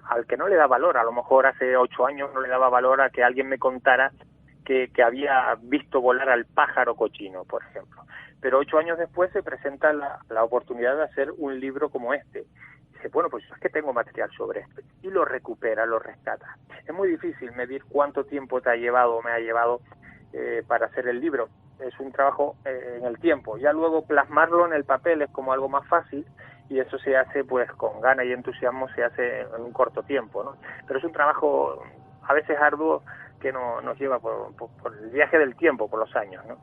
al que no le da valor. A lo mejor hace 8 años no le daba valor a que alguien me contara que había visto volar al pájaro cochino, por ejemplo. Pero 8 años después se presenta la oportunidad de hacer un libro como este. Dice, bueno, pues es que tengo material sobre esto. Y lo recupera, lo rescata. Es muy difícil medir cuánto tiempo te ha llevado o me ha llevado para hacer el libro. Es un trabajo en el tiempo. Ya luego plasmarlo en el papel es como algo más fácil y eso se hace pues con ganas y entusiasmo, se hace en un corto tiempo, ¿no? Pero es un trabajo a veces arduo que nos lleva por el viaje del tiempo, por los años, ¿no?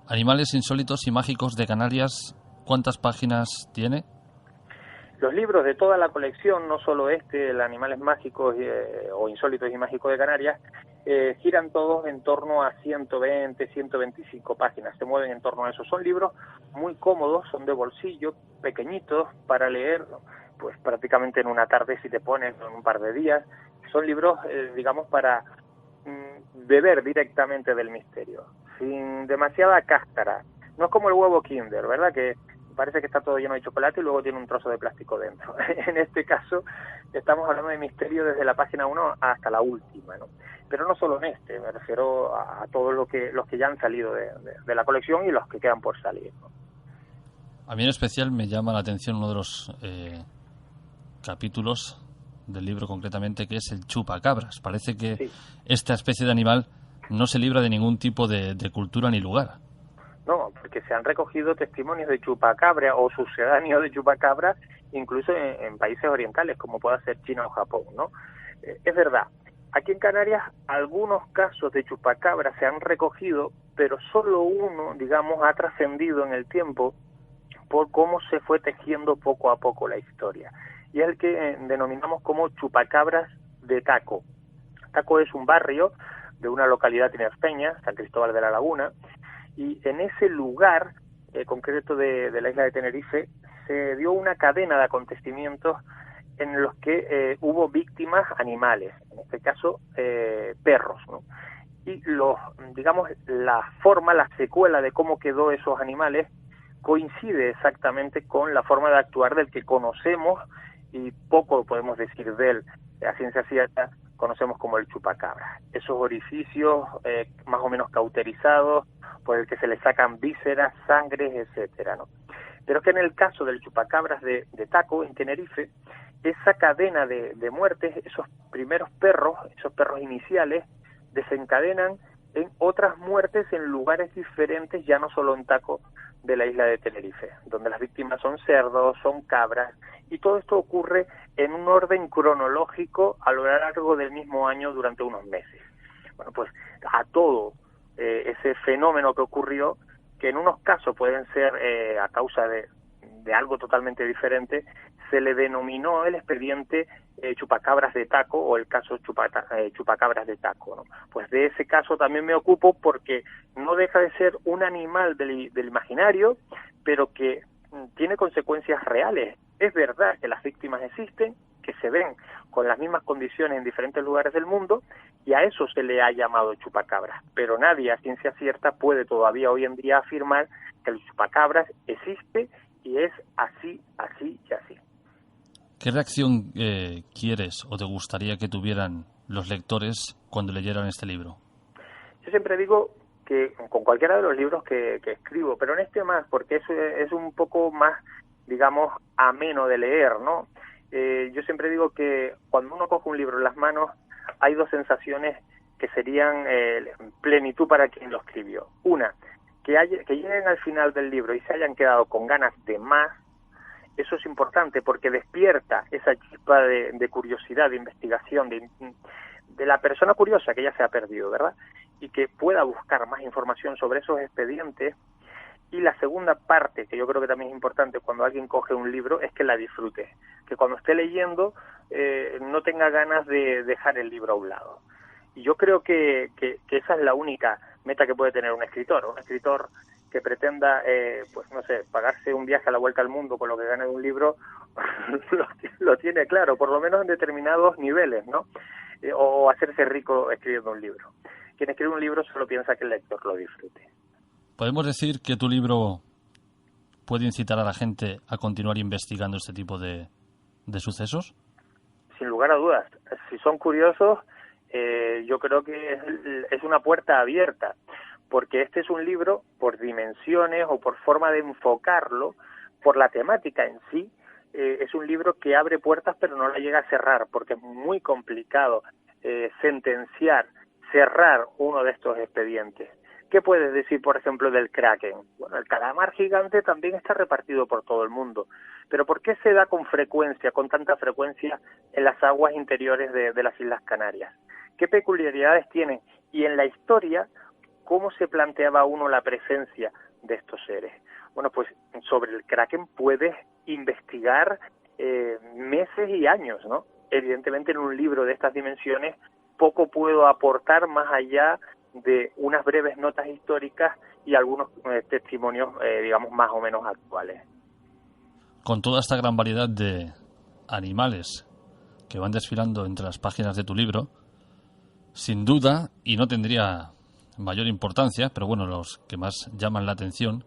Animales insólitos y mágicos de Canarias, ¿cuántas páginas tiene? Los libros de toda la colección, no solo el Animales Mágicos o Insólitos y Mágicos de Canarias, giran todos en torno a 120, 125 páginas, se mueven en torno a eso. Son libros muy cómodos, son de bolsillo, pequeñitos, para leer pues prácticamente en una tarde si te pones, en un par de días. Son libros, digamos, para beber directamente del misterio, sin demasiada cáscara. No es como el huevo Kinder, ¿verdad? Que parece que está todo lleno de chocolate y luego tiene un trozo de plástico dentro. En este caso estamos hablando de misterio desde la página 1 hasta la última, ¿no? Pero no solo en me refiero a todos los que ya han salido de la colección y los que quedan por salir, ¿no? A mí en especial me llama la atención uno de los capítulos del libro concretamente, que es el chupacabras. Parece que sí, esta especie de animal no se libra de ningún tipo de cultura ni lugar. No, porque se han recogido testimonios de chupacabra o sucedáneos de chupacabra incluso en países orientales, como pueda ser China o Japón, ¿no? Es verdad, aquí en Canarias algunos casos de chupacabra se han recogido, pero solo uno, digamos, ha trascendido en el tiempo por cómo se fue tejiendo poco a poco la historia. Y es el que denominamos como chupacabras de Taco. Taco es un barrio de una localidad tinerfeña, San Cristóbal de la Laguna, y en ese lugar concreto de la isla de Tenerife se dio una cadena de acontecimientos en los que hubo víctimas animales, en este caso perros, ¿no? Y la forma, la secuela de cómo quedó esos animales coincide exactamente con la forma de actuar del que conocemos, y poco podemos decir de él a ciencia cierta, conocemos como el chupacabra. Esos orificios más o menos cauterizados, por el que se le sacan vísceras, sangre, etcétera, ¿no? Pero es que en el caso del chupacabras de Taco, en Tenerife, esa cadena de muertes, esos primeros perros, esos perros iniciales, desencadenan en otras muertes en lugares diferentes, ya no solo en Taco de la isla de Tenerife, donde las víctimas son cerdos, son cabras, y todo esto ocurre en un orden cronológico a lo largo del mismo año durante unos meses. Bueno, pues a todo ese fenómeno que ocurrió, que en unos casos pueden ser a causa de algo totalmente diferente, se le denominó el expediente chupacabras de Taco, o el caso chupacabras de Taco, ¿no? Pues de ese caso también me ocupo, porque no deja de ser un animal del imaginario, pero que tiene consecuencias reales. Es verdad que las víctimas existen, que se ven con las mismas condiciones en diferentes lugares del mundo, y a eso se le ha llamado chupacabras, pero nadie a ciencia cierta puede todavía hoy en día afirmar que el chupacabras existe y es así, así y así. ¿Qué reacción quieres o te gustaría que tuvieran los lectores cuando leyeran este libro? Yo siempre digo que con cualquiera de los libros que escribo, pero en este más, porque es un poco más, digamos, ameno de leer, ¿no? Yo siempre digo que cuando uno coge un libro en las manos, hay dos sensaciones que serían plenitud para quien lo escribió. Una, que lleguen al final del libro y se hayan quedado con ganas de más. Eso es importante porque despierta esa chispa de curiosidad, de investigación, de la persona curiosa que ya se ha perdido, ¿verdad? Y que pueda buscar más información sobre esos expedientes. Y la segunda parte, que yo creo que también es importante cuando alguien coge un libro, es que la disfrute. Que cuando esté leyendo no tenga ganas de dejar el libro a un lado. Y yo creo que esa es la única meta que puede tener un escritor. Un escritor que pretenda, pues no sé, pagarse un viaje a la vuelta al mundo con lo que gane de un libro, lo tiene claro, por lo menos en determinados niveles, ¿no? O hacerse rico escribiendo un libro. Quien escribe un libro solo piensa que el lector lo disfrute. ¿Podemos decir que tu libro puede incitar a la gente a continuar investigando este tipo de sucesos? Sin lugar a dudas. Si son curiosos, yo creo que es una puerta abierta, porque este es un libro, por dimensiones o por forma de enfocarlo, por la temática en sí, es un libro que abre puertas pero no la llega a cerrar, porque es muy complicado sentenciar, cerrar uno de estos expedientes. ¿Qué puedes decir, por ejemplo, del kraken? Bueno, el calamar gigante también está repartido por todo el mundo, pero ¿por qué se da con tanta frecuencia en las aguas interiores de las Islas Canarias? ¿Qué peculiaridades tiene? Y en la historia, ¿cómo se planteaba uno la presencia de estos seres? Bueno, pues sobre el kraken puedes investigar meses y años, ¿no? Evidentemente en un libro de estas dimensiones poco puedo aportar más allá de unas breves notas históricas y algunos testimonios, digamos, más o menos actuales. Con toda esta gran variedad de animales que van desfilando entre las páginas de tu libro, sin duda, y no tendría mayor importancia, pero bueno, los que más llaman la atención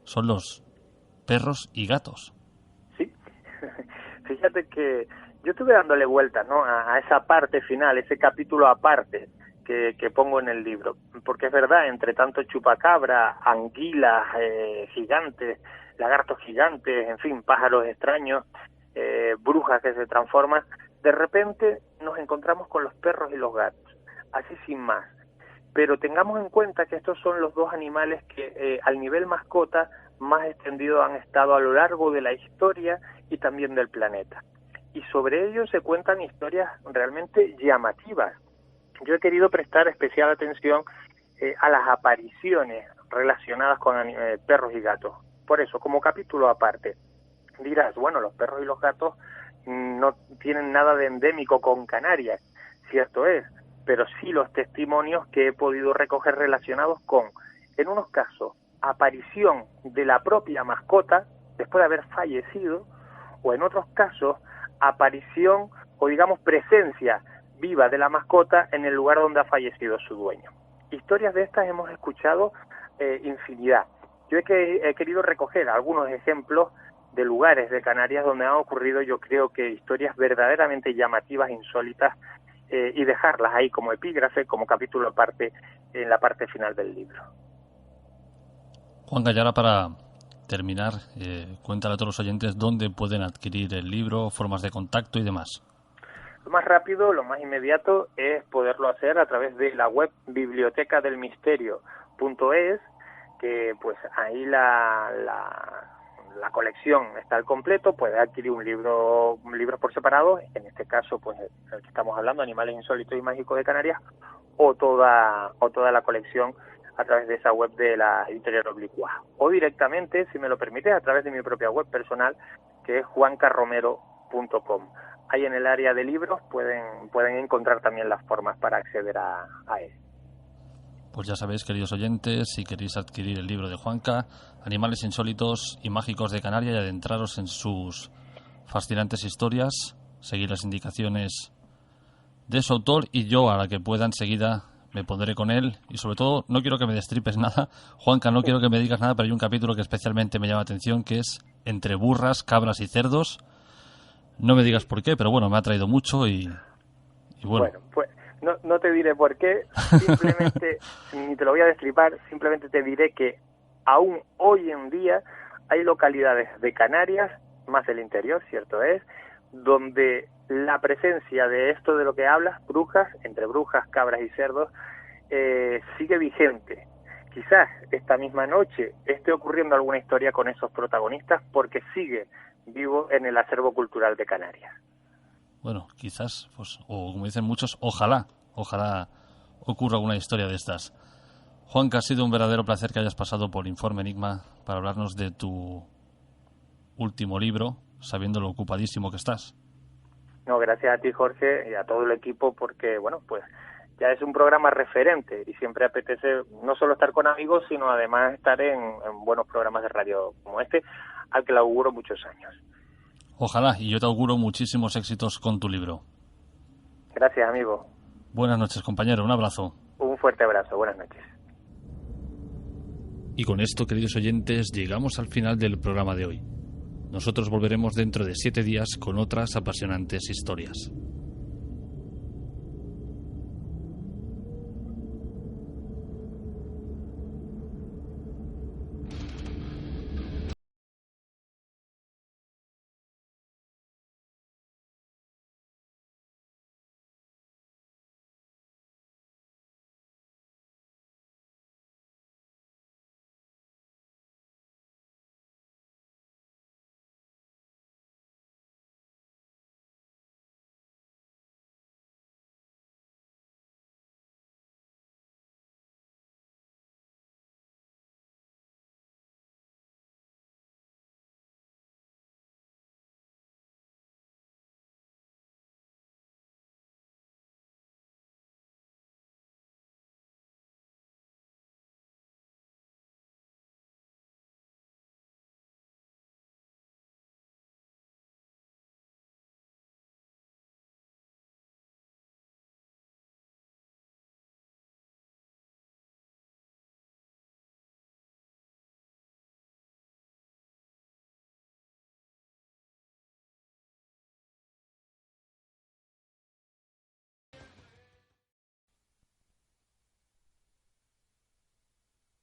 son los perros y gatos. Sí, fíjate que yo estuve dándole vueltas, ¿no?, a esa parte final, ese capítulo aparte que pongo en el libro, porque es verdad, entre tanto chupacabra, anguilas gigantes, lagartos gigantes, en fin, pájaros extraños, brujas que se transforman, de repente nos encontramos con los perros y los gatos, así sin más. Pero tengamos en cuenta que estos son los dos animales que al nivel mascota más extendido han estado a lo largo de la historia y también del planeta. Y sobre ellos se cuentan historias realmente llamativas. Yo he querido prestar especial atención a las apariciones relacionadas con perros y gatos. por eso, como capítulo aparte. Dirás, bueno, los perros y los gatos no tienen nada de endémico con Canarias, cierto es, pero sí los testimonios que he podido recoger relacionados con, en unos casos, aparición de la propia mascota después de haber fallecido, o en otros casos, aparición o digamos presencia viva de la mascota en el lugar donde ha fallecido su dueño. Historias de estas hemos escuchado infinidad. Yo he querido recoger algunos ejemplos de lugares de Canarias donde han ocurrido, yo creo que historias verdaderamente llamativas, insólitas, y dejarlas ahí como epígrafe, como capítulo aparte en la parte final del libro. Juan Gallara, para terminar, cuéntale a todos los oyentes dónde pueden adquirir el libro, formas de contacto y demás. Lo más rápido, lo más inmediato es poderlo hacer a través de la web bibliotecadelmisterio.es, que pues ahí la colección está al completo, puede adquirir un libro por separado, en este caso pues el que estamos hablando, Animales Insólitos y Mágicos de Canarias, o toda la colección a través de esa web de la editorial Oblicua, o directamente, si me lo permite, a través de mi propia web personal, que es juancarromero.com. Ahí en el área de libros pueden encontrar también las formas para acceder a él. Pues ya sabéis, queridos oyentes, si queréis adquirir el libro de Juanca, Animales Insólitos y Mágicos de Canarias, y adentraros en sus fascinantes historias, seguir las indicaciones de su autor, y yo, a la que pueda enseguida, me pondré con él. Y sobre todo, no quiero que me destripes nada, Juanca, no quiero que me digas nada, pero hay un capítulo que especialmente me llama la atención, que es Entre burras, cabras y cerdos. No me digas por qué, pero bueno, me ha traído mucho y bueno. Bueno, pues no te diré por qué, simplemente, ni te lo voy a destripar, simplemente te diré que aún hoy en día hay localidades de Canarias, más del interior, cierto es, donde la presencia de esto de lo que hablas, brujas, entre brujas, cabras y cerdos, sigue vigente. Quizás esta misma noche esté ocurriendo alguna historia con esos protagonistas porque sigue vivo en el acervo cultural de Canarias. Bueno, quizás, pues, o como dicen muchos, ojalá ocurra alguna historia de estas. Juanca, ha sido un verdadero placer que hayas pasado por Informe Enigma para hablarnos de tu último libro, sabiendo lo ocupadísimo que estás. No, gracias a ti, Jorge, y a todo el equipo, porque, bueno, pues ya es un programa referente y siempre apetece no solo estar con amigos, sino además estar en buenos programas de radio como este, al que le auguro muchos años. Ojalá, y yo te auguro muchísimos éxitos con tu libro. Gracias, amigo. Buenas noches, compañero, un abrazo. Un fuerte abrazo, buenas noches. Y con esto, queridos oyentes, llegamos al final del programa de hoy. Nosotros volveremos dentro de 7 días con otras apasionantes historias.